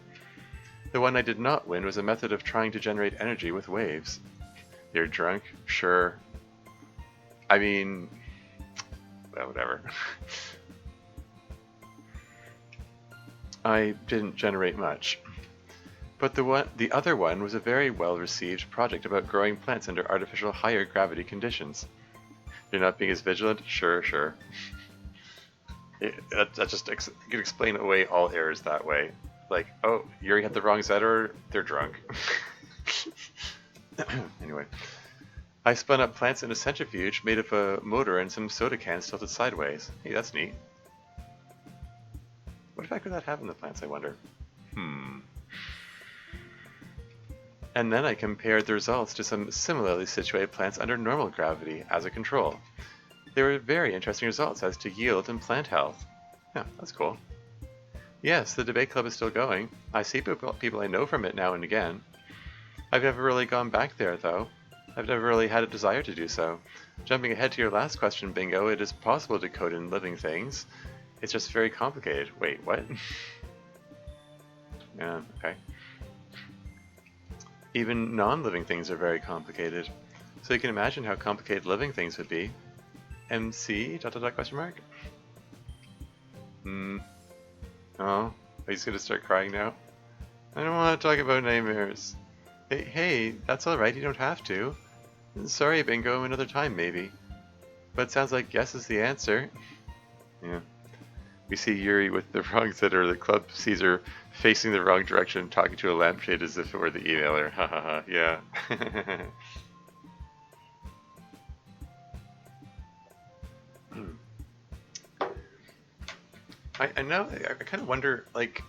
The one I did not win was a method of trying to generate energy with waves. You're drunk? Sure. I mean... Well, whatever. I didn't generate much. But the other one was a very well-received project about growing plants under artificial higher gravity conditions. You're not being as vigilant? Sure, sure. That just you can explain away all errors that way. Like, oh, Yuri had the wrong set, or they're drunk. Anyway. I spun up plants in a centrifuge made of a motor and some soda cans tilted sideways. Hey, that's neat. What effect would that have on the plants, I wonder? And then I compared the results to some similarly situated plants under normal gravity as a control. There were very interesting results as to yield and plant health. Yeah, that's cool. Yes, the debate club is still going. I see people I know from it now and again. I've never really gone back there, though. I've never really had a desire to do so. Jumping ahead to your last question, Bingo, it is possible to code in living things. It's just very complicated. Wait, what? Yeah, okay. Even non-living things are very complicated. So you can imagine how complicated living things would be. MC? ... question mark? Oh, are you just gonna start crying now? I don't want to talk about nightmares. Hey, that's alright, you don't have to. Sorry, Bingo, another time maybe. But it sounds like yes is the answer. Yeah. We see Yuri with the wrong sitter. The club sees her facing the wrong direction, talking to a lampshade as if it were the emailer. Hahaha, yeah. I know, I kind of wonder, like,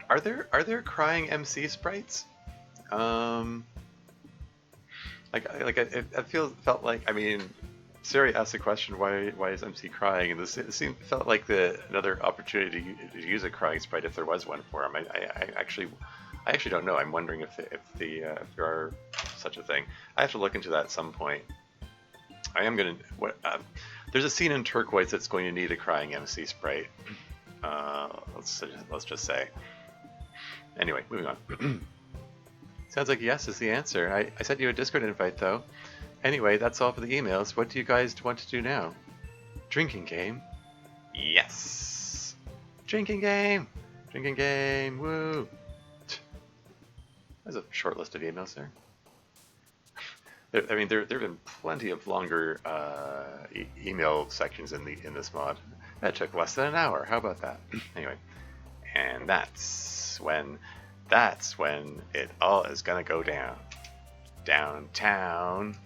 are there crying MC sprites? It felt like, I mean, Siri asked the question, why is MC crying? And it felt like another opportunity to use a crying sprite if there was one for him. I actually don't know. I'm wondering if there are such a thing. I have to look into that at some point. I am gonna. There's a scene in Turquoise that's going to need a crying MC sprite. Let's just say. Anyway, moving on. Sounds like yes is the answer. I sent you a Discord invite though. Anyway, that's all for the emails. What do you guys want to do now? Drinking game? Yes! Drinking game! Drinking game! Woo! There's a short list of emails there. I mean, there have been plenty of longer email sections in this mod. That took less than an hour. How about that? Anyway, and that's when it all is gonna go down. Downtown.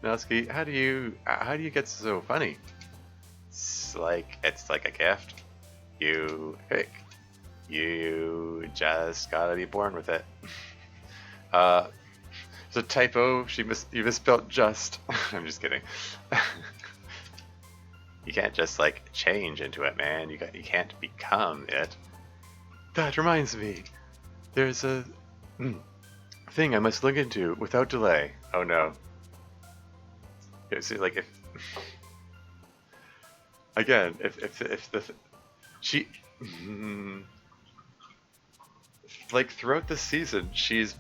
Nowski, how do you get so funny? It's like a gift. You just gotta be born with it. It's a typo. You misspelled just. I'm just kidding. You can't just like change into it, man. You can't become it. That reminds me. There's a thing I must look into without delay. Oh no. Yeah, see, like she like throughout the season she's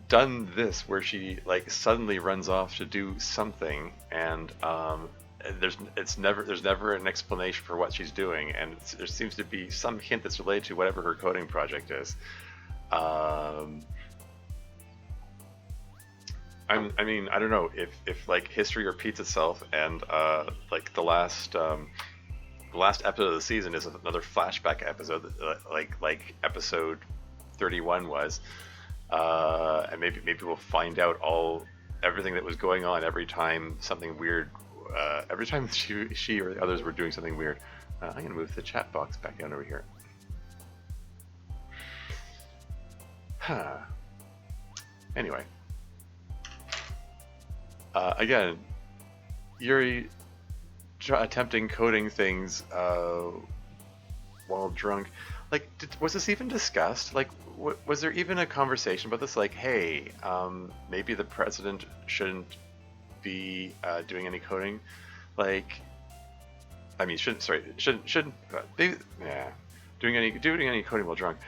done this where she like suddenly runs off to do something, and there's never an explanation for what she's doing, and there seems to be some hint that's related to whatever her coding project is. I mean, I don't know if like history repeats itself, and like the last the last episode of the season is another flashback episode, like episode 31 was, and maybe we'll find out everything that was going on every time something weird, every time she or the others were doing something weird. I'm gonna move the chat box back down over here. Huh. Anyway, again, Yuri attempting coding things while drunk. Like, was this even discussed? Like, was there even a conversation about this? Like, hey, maybe the president shouldn't be doing any coding. Like, I mean, shouldn't be, yeah, doing any coding while drunk.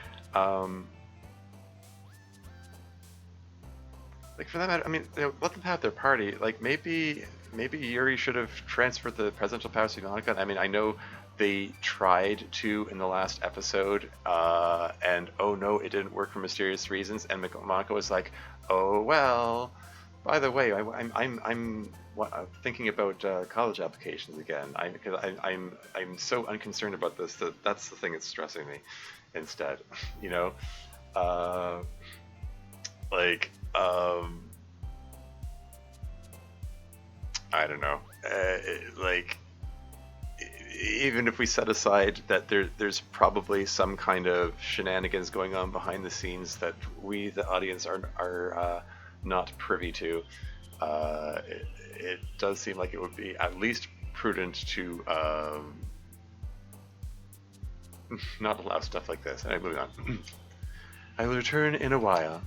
Like, for that matter, I mean, let them have their party. Like, maybe Yuri should have transferred the presidential powers to Monica. I mean, I know they tried to in the last episode, and oh no, it didn't work for mysterious reasons. And Monica was like, "Oh well, by the way, I'm thinking about college applications again. I'm so unconcerned about this that's the thing that's stressing me. Instead, you know, like." I don't know. Like, even if we set aside that there's probably some kind of shenanigans going on behind the scenes that we, the audience, are not privy to, it does seem like it would be at least prudent to not allow stuff like this. Anyway, moving on. I will return in a while.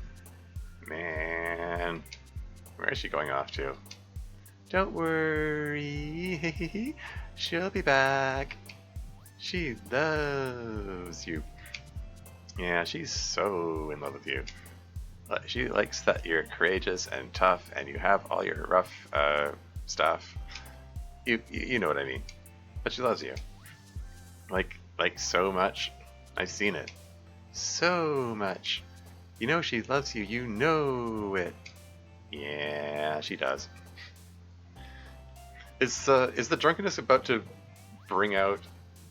Man, where is she going off to? Don't worry, she'll be back. She loves you. Yeah, she's so in love with you. She likes that you're courageous and tough, and you have all your rough stuff. You know what I mean. But she loves you. Like so much. I've seen it. So much. You know she loves you. You know it. Yeah, she does. Is the drunkenness about to bring out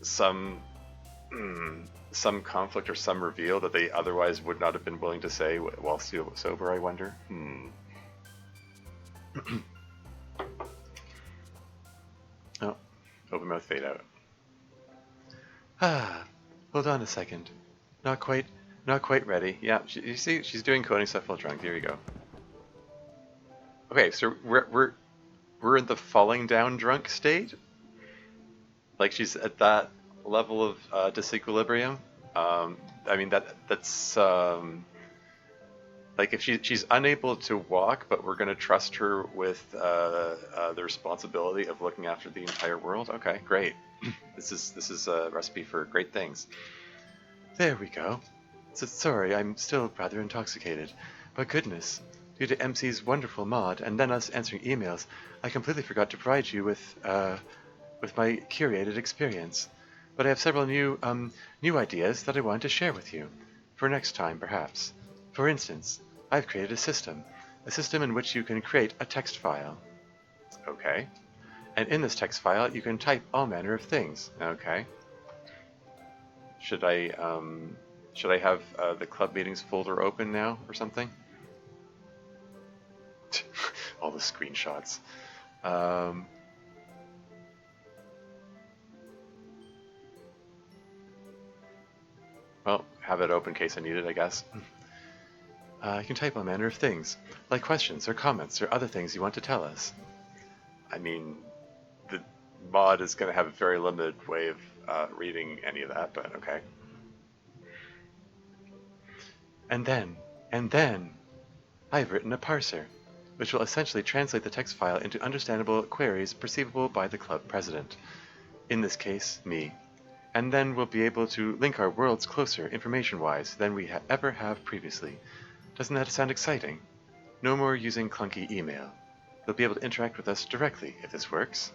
some conflict or some reveal that they otherwise would not have been willing to say while still sober? I wonder. Oh, open mouth fade out. Hold on a second. Not quite ready. Yeah, you see, she's doing coding stuff while drunk. Here we go. Okay, so we're in the falling down drunk state. Like, she's at that level of disequilibrium. I mean, that's like, if she's unable to walk, but we're gonna trust her with the responsibility of looking after the entire world. Okay, great. This is a recipe for great things. There we go. So sorry, I'm still rather intoxicated. But goodness, due to MC's wonderful mod and then us answering emails, I completely forgot to provide you with my curated experience. But I have several new ideas that I want to share with you. For next time, perhaps. For instance, I've created a system in which you can create a text file. Okay. And in this text file, you can type all manner of things. Okay. Should I have the club meetings folder open now or something? All the screenshots. Well, have it open in case I need it, I guess. You can type all manner of things, like questions or comments or other things you want to tell us. I mean, the mod is going to have a very limited way of reading any of that, but okay. And then, I've written a parser, which will essentially translate the text file into understandable queries perceivable by the club president. In this case, me. And then we'll be able to link our worlds closer information-wise than we ever have previously. Doesn't that sound exciting? No more using clunky email. You'll be able to interact with us directly if this works.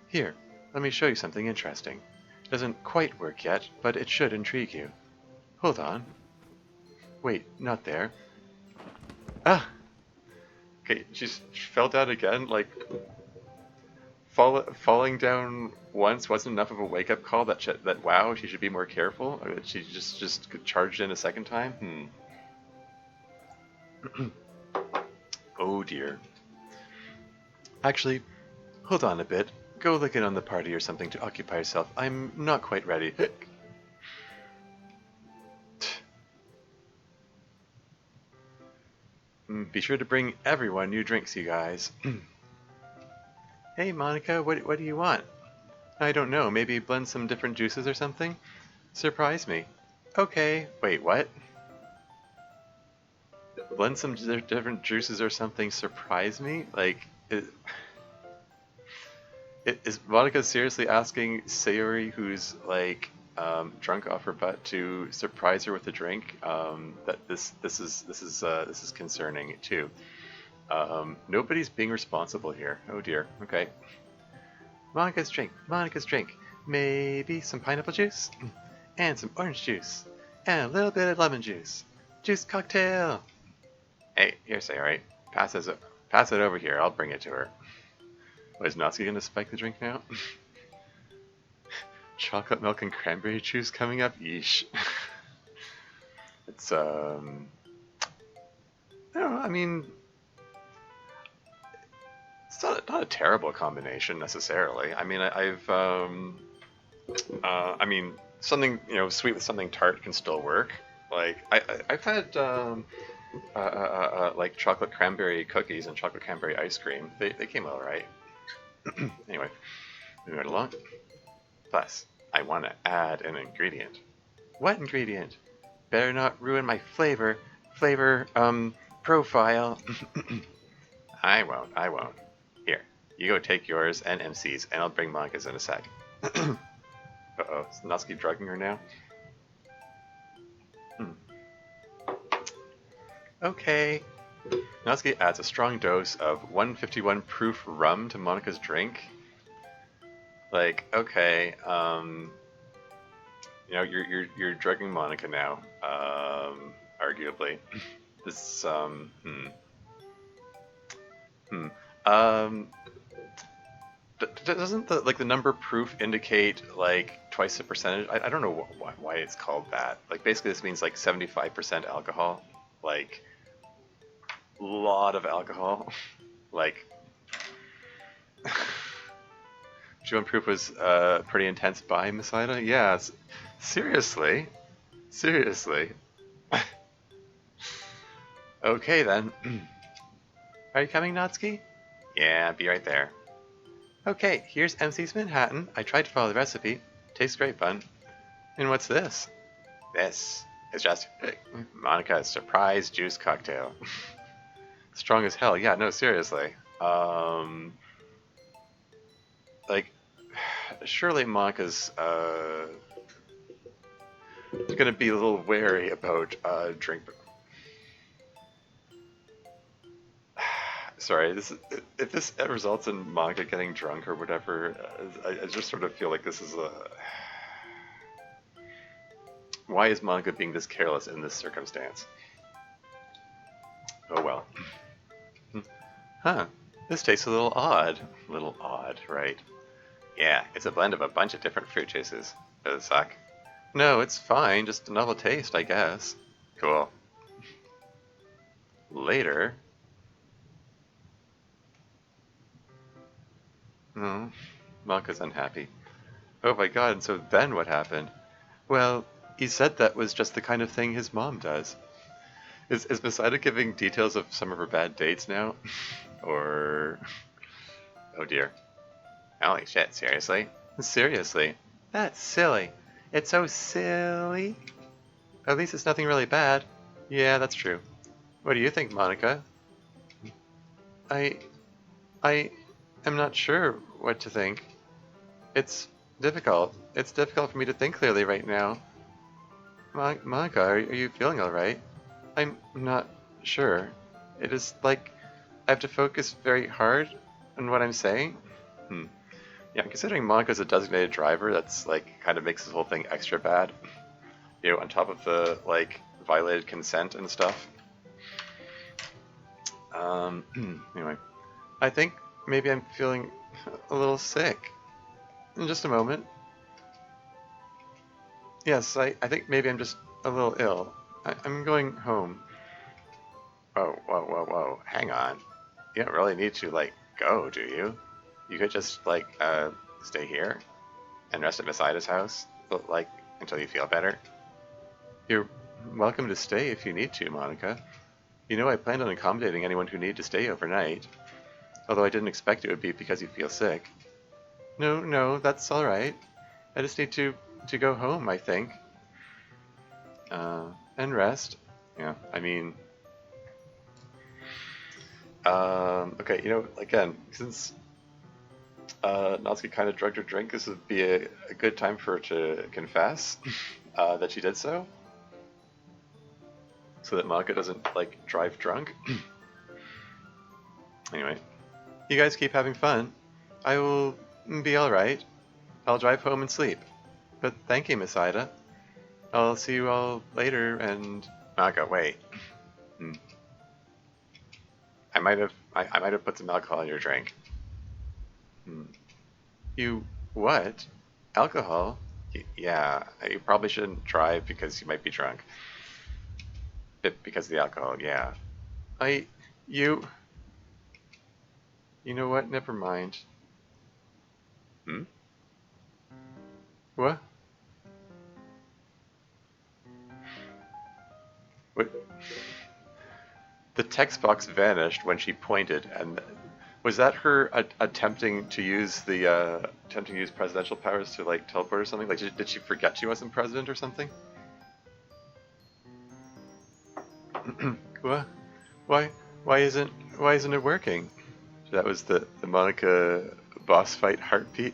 Here, let me show you something interesting. It doesn't quite work yet, but it should intrigue you. Hold on. Wait, not there. Ah! Okay, she fell down again, like falling down once wasn't enough of a wake-up call that wow, she should be more careful? Or that she just charged in a second time? Oh dear. Actually, hold on a bit. Go look in on the party or something to occupy yourself. I'm not quite ready. Be sure to bring everyone new drinks, you guys. Hey, Monica, what do you want? I don't know, maybe blend some different juices or something? Surprise me. Okay, wait, what? Blend some different juices or something, surprise me? Like, is Monica seriously asking Sayori, who's like drunk off her butt, to surprise her with a drink? That this is concerning too. Nobody's being responsible here. Oh dear. Okay. Monica's drink. Monica's drink. Maybe some pineapple juice and some orange juice and a little bit of lemon juice. Juice cocktail. Hey, here, Sayori. Pass it over here. I'll bring it to her. Is Natsuki gonna spike the drink now? Chocolate milk and cranberry juice coming up? Yeesh. It's, no, I mean, it's not a terrible combination necessarily. I mean, I mean, something, sweet with something tart can still work. Like, I've had, like chocolate cranberry cookies and chocolate cranberry ice cream. They came out alright. Anyway, moving right along. Plus, I want to add an ingredient. What ingredient? Better not ruin my flavor profile. I won't. Here, you go take yours and MC's, and I'll bring Monica's in a sec. Uh-oh, is Natsuki drugging her now? Okay. Natsuki adds a strong dose of 151 proof rum to Monica's drink. Like, okay, you're drugging Monica now, arguably. This, doesn't the number proof indicate like twice the percentage? I don't know why it's called that. Like, basically this means like 75% alcohol, like lot of alcohol. Like, G1 proof was pretty intense by Masaida. Yeah, seriously. Okay then. Are you coming, Natsuki? Yeah, be right there. Okay, here's MC's Manhattan. I tried to follow the recipe. Tastes great, bun. And what's this? This is just Monica's surprise juice cocktail. Strong as hell. Yeah, no, seriously. Like, surely Monica's gonna be a little wary about drink. Sorry, if this results in Monica getting drunk or whatever, I just sort of feel like this is a... Why is Monica being this careless in this circumstance? Oh well. Huh, this tastes a little odd. A little odd, right? Yeah, it's a blend of a bunch of different fruit juices. Does it suck? No, it's fine, just a novel taste, I guess. Cool. Later... Oh, Monica's unhappy. Oh my god, and so then what happened? Well, he said that was just the kind of thing his mom does. Is Masaida giving details of some of her bad dates now? Or... Oh dear. Holy shit, seriously? Seriously? That's silly. It's so silly. At least it's nothing really bad. Yeah, that's true. What do you think, Monica? I am not sure what to think. It's difficult. It's difficult for me to think clearly right now. Monica, are you feeling alright? I'm not sure. It is like I have to focus very hard on what I'm saying. Yeah, considering Monica's a designated driver, that's like kind of makes this whole thing extra bad. On top of the like violated consent and stuff. Anyway, I think maybe I'm feeling a little sick. In just a moment. Yes, I think maybe I'm just a little ill. I'm going home. Oh, whoa, whoa, whoa. Hang on. You don't really need to, like, go, do you? You could just, like, stay here and rest at Miss Ida's house, but, like, until you feel better. You're welcome to stay if you need to, Monica. You know I planned on accommodating anyone who needed to stay overnight, although I didn't expect it would be because you feel sick. No, no, that's alright. I just need to go home, I think. And rest. Yeah, I mean... okay, you know, again, since Natsuki kind of drugged her drink, this would be a good time for her to confess that she did so that Monica doesn't, like, drive drunk. Anyway, you guys keep having fun. I will be alright. I'll drive home and sleep. But thank you, Miss Ida. I'll see you all later, and... Monica, wait. I might have put some alcohol in your drink. You what? Alcohol? Yeah, you probably shouldn't drive because you might be drunk. Because of the alcohol, yeah. I, you know what? Never mind. Hmm? What? What? The text box vanished when she pointed, and was that her attempting to use presidential powers to like teleport or something? Like, did she forget she wasn't president or something? What? Why? Why isn't it working? That was the Monica boss fight heartbeat.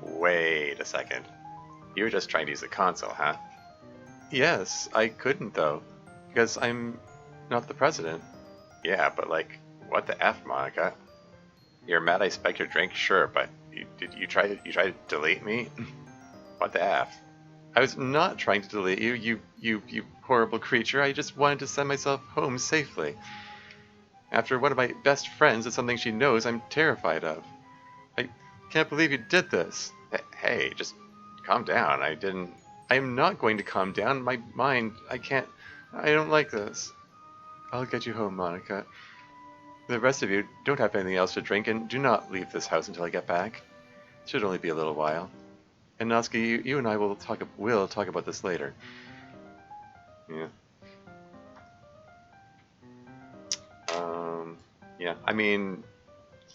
Wait a second. You were just trying to use the console, huh? Yes, I couldn't though, because I'm not the president. Yeah, but like, what the F, Monica? You're mad I spiked your drink, sure, but did you try to delete me? What the F? I was not trying to delete you, you horrible creature. I just wanted to send myself home safely. After one of my best friends is something she knows I'm terrified of. I can't believe you did this. Hey, just calm down. I am not going to calm down. My mind, I don't like this. I'll get you home, Monica. The rest of you don't have anything else to drink, and do not leave this house until I get back. It should only be a little while. And Natsuki, you and I will talk about this later. Yeah. Yeah, I mean,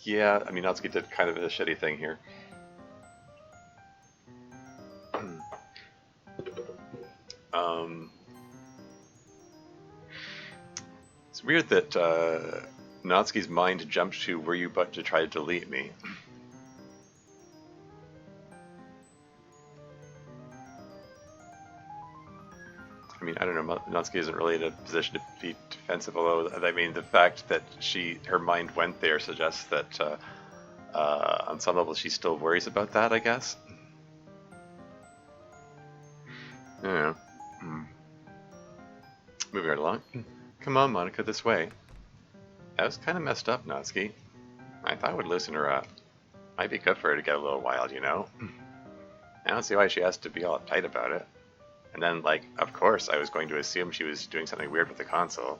Natsuki did kind of a shitty thing here. It's weird that Natsuki's mind jumped to were you but to try to delete me. I mean, I don't know, Natsuki isn't really in a position to be defensive, although, I mean, the fact that her mind went there suggests that on some level she still worries about that, I guess. Yeah. Moving right along. Come on, Monica, this way. That was kind of messed up, Natsuki. I thought it would loosen her up. Might be good for her to get a little wild, you know? I don't see why she has to be all uptight about it. And then, like, of course I was going to assume she was doing something weird with the console.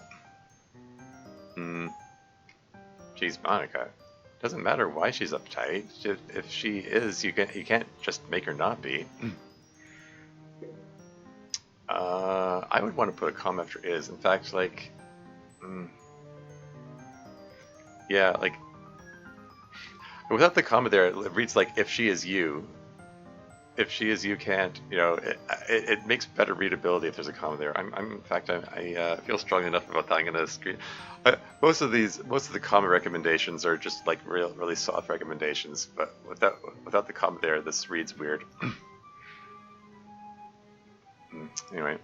Geez, Monica. Doesn't matter why she's uptight. If she is, you can't just make her not be. I would want to put a comma after is. In fact, like... yeah, like... without the comma there, it reads like, if she is you. If she is you can't, you know, it makes better readability if there's a comma there. In fact, I feel strongly enough about that. I'm gonna screen. Most of the comma recommendations are just like really soft recommendations, but without the comma there, this reads weird. Anyway,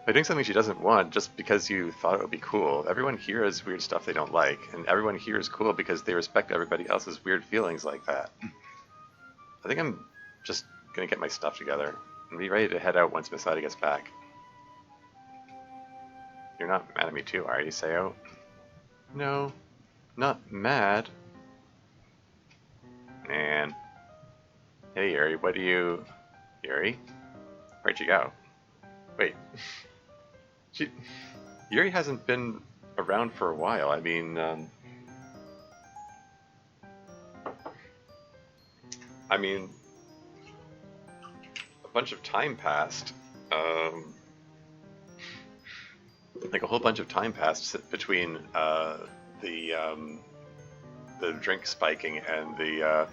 by doing something she doesn't want just because you thought it would be cool, everyone here has weird stuff they don't like, and everyone here is cool because they respect everybody else's weird feelings like that. I think I'm just gonna get my stuff together and be ready to head out once Miss Ida gets back. You're not mad at me too, are you, Sayo? No, not mad. Man. Hey, Yuri, what do you... Yuri? Where'd you go? Wait. She... Yuri hasn't been around for a while. I mean, a bunch of time passed. Like a whole bunch of time passed between the drink spiking and the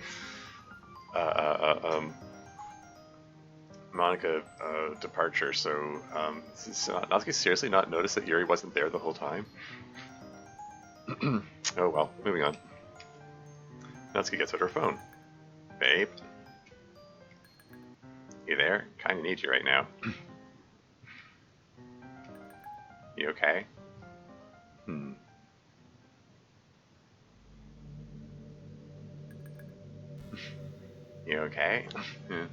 Monica departure. So, Natsuki seriously not noticed that Yuri wasn't there the whole time? Oh well, moving on. Natsuki gets out her phone. Babe? You there? Kinda need you right now. You okay? You okay? Yeah.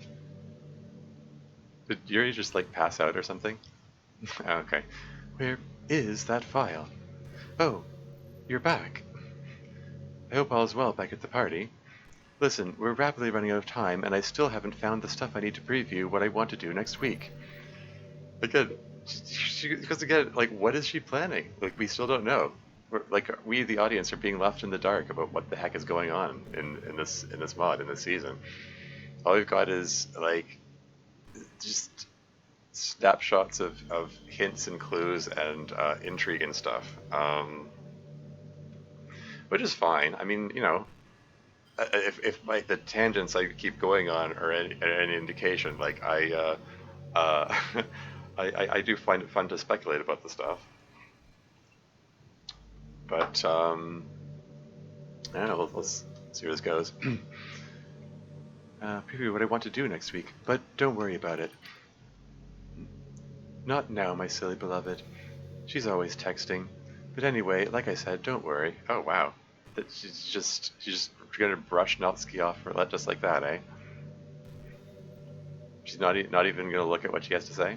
Did Yuri just like pass out or something? Okay. Where is that file? Oh, you're back. I hope all's well back at the party. Listen, we're rapidly running out of time, and I still haven't found the stuff I need to preview what I want to do next week. Again, because again, like, what is she planning? Like, we still don't know. We, the audience, are being left in the dark about what the heck is going on in this mod in this season. All we've got is like just snapshots of hints and clues and intrigue and stuff, which is fine. I mean, you know, if like the tangents I keep going on are any indication, like I do find it fun to speculate about the stuff. But I don't know. Let's see where this goes. Preview what I want to do next week, but don't worry about it. Not now, my silly beloved. She's always texting. But anyway, like I said, don't worry. Oh wow, that she's just gonna brush Natsuki off for just like that, eh? She's not even gonna look at what she has to say.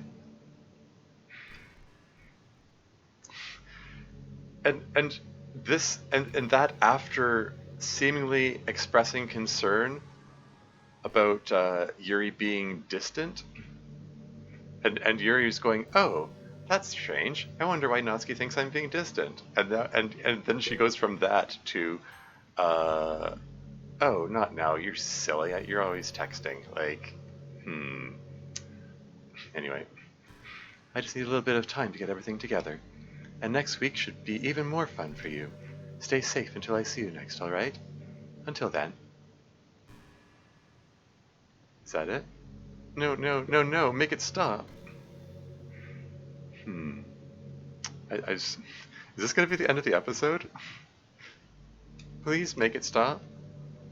And this and that after seemingly expressing concern about Yuri being distant, and Yuri's going, oh, that's strange. I wonder why Natsuki thinks I'm being distant. And then she goes from that to, oh, not now. You're silly. You're always texting. Like, Anyway, I just need a little bit of time to get everything together. And next week should be even more fun for you. Stay safe until I see you next, alright? Until then. Is that it? No, no, no, no, make it stop. Is this going to be the end of the episode? Please make it stop.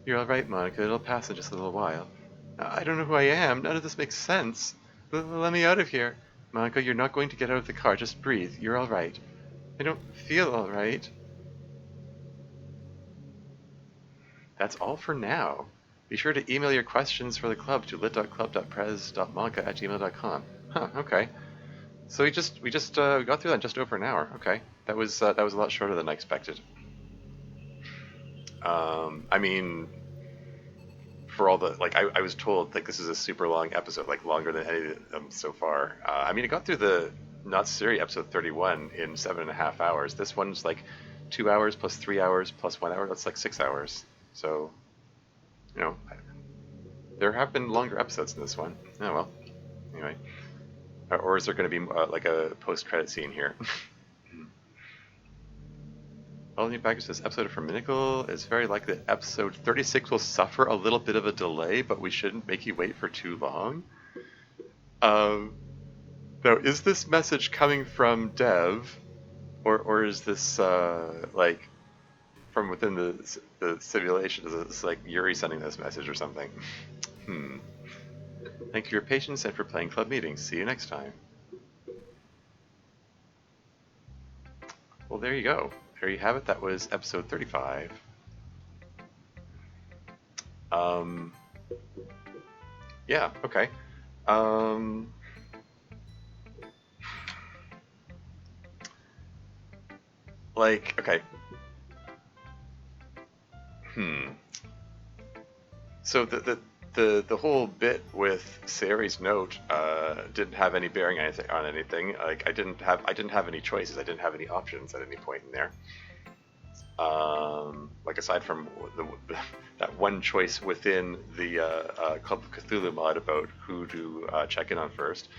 You're alright, Monica, it'll pass in just a little while. I don't know who I am, none of this makes sense. Let me out of here. Monica, you're not going to get out of the car, just breathe, you're alright. I don't feel alright. That's all for now. Be sure to email your questions for the club to lit.club.prez.monica@gmail.com. Huh, okay. So we just got through that in just over an hour. Okay, that was a lot shorter than I expected. I mean, for all the I was told like this is a super long episode, like longer than any of them so far. I mean, it got through the Natsuri episode 31 in 7.5 hours. This one's like 2 hours plus 3 hours plus 1 hour. That's like 6 hours. So, you know, there have been longer episodes than this one. Oh well. Anyway. Or is there going to be like a post-credit scene here? All new package this episode of Forminical is very likely that episode 36 will suffer a little bit of a delay, but we shouldn't make you wait for too long. Now, is this message coming from Dev, or is this like from within the simulation? Is this like Yuri sending this message or something? Thank you for your patience and for playing club meetings. See you next time. Well, there you go. There you have it. That was episode 35. Yeah, okay. Like, okay. So the whole bit with Sayori's note didn't have any bearing on anything. Like I didn't have any choices. I didn't have any options at any point in there. Like aside from that one choice within the Club of Cthulhu mod about who to check in on first.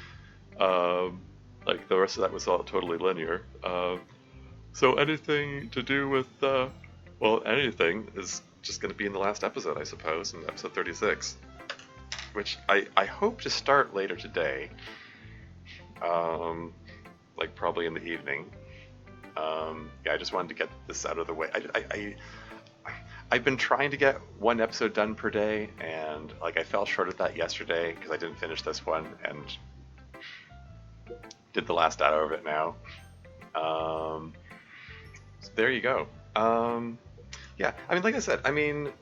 Like the rest of that was all totally linear. So anything to do with well, anything is just going to be in the last episode, I suppose, in episode 36, which I hope to start later today, like probably in the evening. Yeah, I just wanted to get this out of the way. I've been trying to get one episode done per day, and like I fell short of that yesterday because I didn't finish this one, and did the last hour of it now. So there you go. Yeah, I mean, like I said, I mean,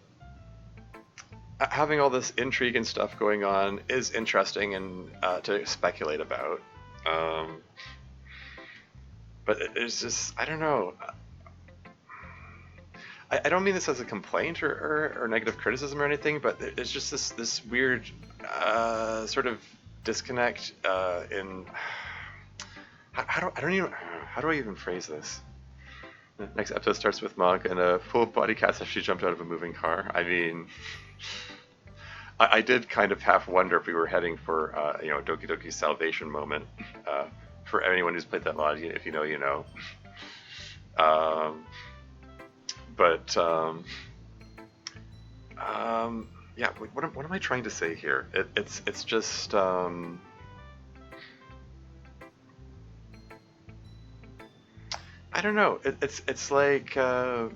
having all this intrigue and stuff going on is interesting and to speculate about. But it's just, I don't know. I don't mean this as a complaint or negative criticism or anything, but it's just this weird sort of disconnect in how do I even phrase this? The next episode starts with Mog and a full body cast as she jumped out of a moving car. I mean, I did kind of half wonder if we were heading for Doki Doki salvation moment. For anyone who's played that mod, if you know, you know. Yeah. What am I trying to say here? It's just. I don't know. It's like the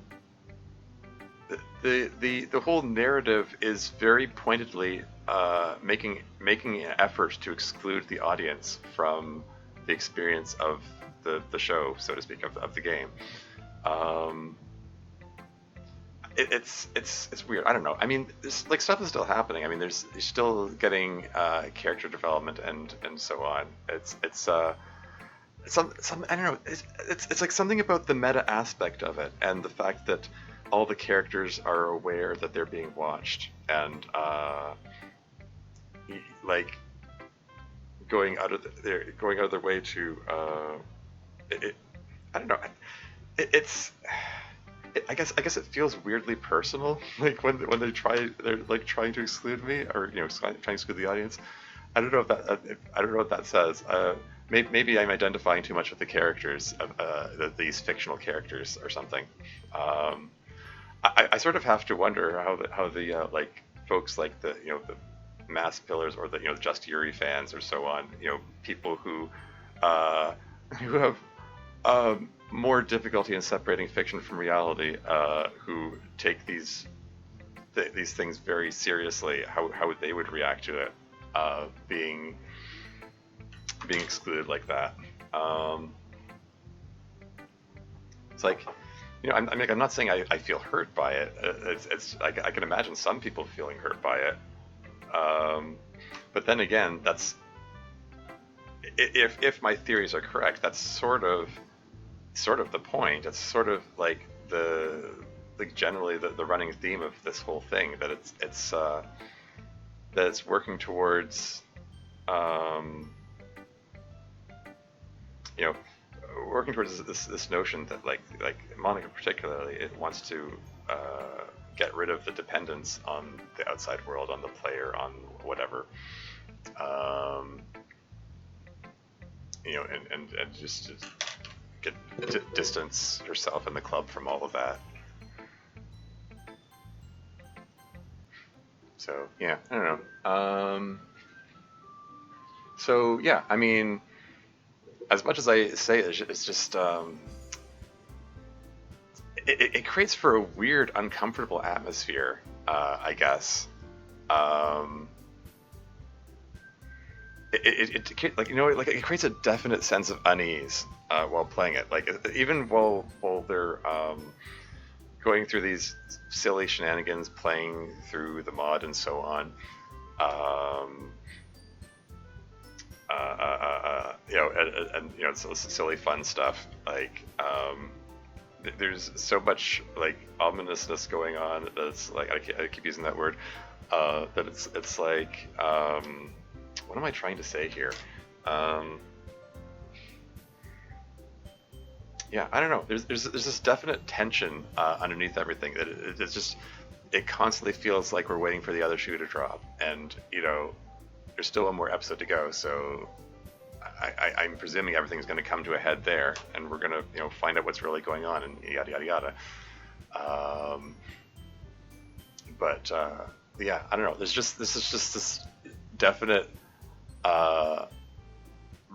whole narrative is very pointedly making an effort to exclude the audience from the experience of the show, so to speak, of the game. It's weird. I don't know. I mean, like stuff is still happening. I mean, you're still getting character development and so on. It's some I don't know. It's like something about the meta aspect of it and the fact that all the characters are aware that they're being watched and like going out of their way to I don't know. I guess it feels weirdly personal, like when they're trying to exclude me or trying to exclude the audience. I don't know what that says. Maybe I'm identifying too much with the characters, these fictional characters or something. I sort of have to wonder how the like folks like the Mass Pillars or the Just Yuri fans or so on, people who have more difficulty in separating fiction from reality, who take these things very seriously, how they would react to it, being excluded like that. It's like, I'm not saying I feel hurt by it. I can imagine some people feeling hurt by it. But then again, that's if my theories are correct, that's sort of the point. It's sort of like generally the running theme of this whole thing, that it's working towards working towards this notion that like Monica particularly, it wants to get rid of the dependence on the outside world, on the player, on whatever, and just get distance herself and the club from all of that. So yeah, I don't know. So yeah, I mean, as much as I say it's just it creates for a weird, uncomfortable atmosphere, I guess. It creates a definite sense of unease while playing it. Like even while they're going through these silly shenanigans, playing through the mod and so on. It's silly fun stuff. Like there's so much like ominousness going on. That's like I keep using that word, That it's like, what am I trying to say here? Um, yeah, I don't know. There's this definite tension underneath everything that it's just it constantly feels like we're waiting for the other shoe to drop, and there's still one more episode to go, so I'm presuming everything's going to come to a head there, and we're going to find out what's really going on, and yada yada yada. Um, but yeah, I don't know. This is just this definite uh,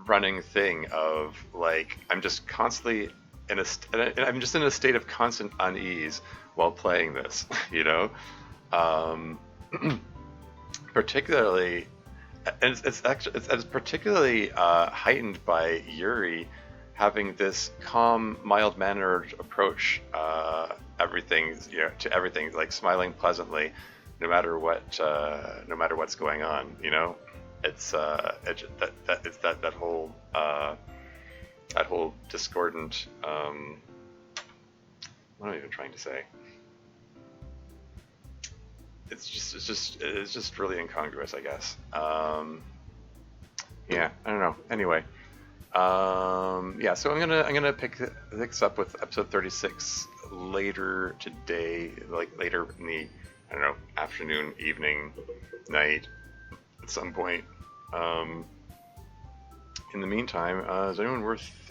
running thing of like I'm just constantly I'm just in a state of constant unease while playing this, you know. Um, particularly, and it's particularly heightened by Yuri having this calm, mild-mannered approach everything to everything, like smiling pleasantly, no matter what's going on. That whole discordant. What am I even trying to say? It's just really incongruous, I guess. Yeah, I don't know. Anyway, yeah. So I'm gonna pick this up with episode 36 later today, like later in the I don't know afternoon, evening, night, at some point. Um, in the meantime, is anyone worth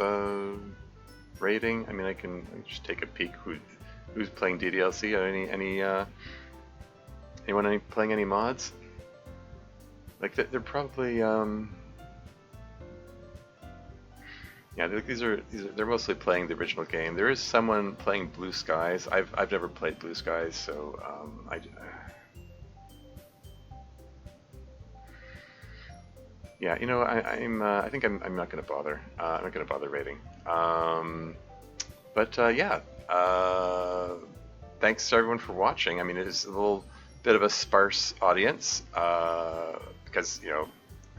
rating? I mean, I can just take a peek who's playing DDLC. Anyone playing any mods? Like they're probably yeah. They're mostly playing the original game. There is someone playing Blue Skies. I've never played Blue Skies, so yeah. I think I'm not gonna bother. I'm not gonna bother rating. But yeah. Thanks to everyone for watching. I mean, it is a little bit of a sparse audience because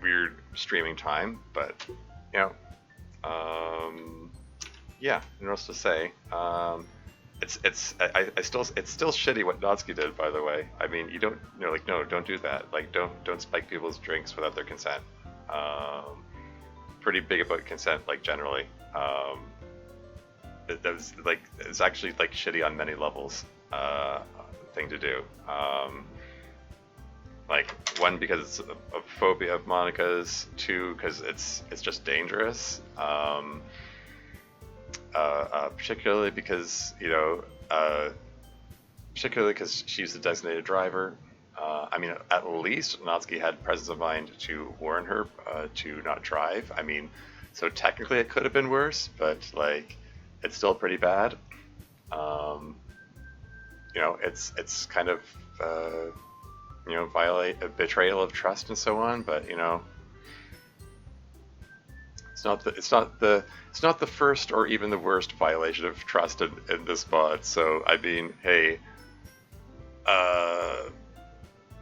weird streaming time, but you know yeah, what else to say? It's still shitty what Natsuki did, by the way. I mean, you don't like no, don't do that. Like don't spike people's drinks without their consent. Pretty big about consent, like generally. That was like it's actually like shitty on many levels thing to do. Like one because it's a phobia of Monica's, two because it's just dangerous. Particularly because particularly because she's the designated driver. I mean, at least Natsuki had presence of mind to warn her to not drive. I mean, so technically it could have been worse, but like it's still pretty bad. Um, it's kind of violate a betrayal of trust and so on. But it's not the first or even the worst violation of trust in this mod. So I mean, hey,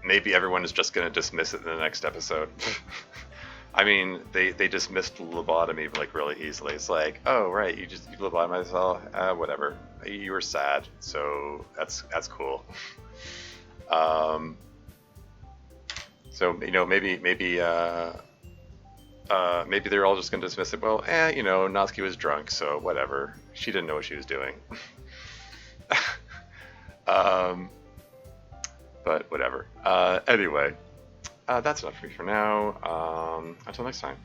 maybe everyone is just going to dismiss it in the next episode. I mean, they dismissed lobotomy like really easily. It's like, oh right, you lobotomized yourself, whatever. You were sad, so that's cool. So maybe they're all just gonna dismiss it. Well, Natsuki was drunk, so whatever. She didn't know what she was doing. But whatever. Anyway, that's enough for me for now. Until next time.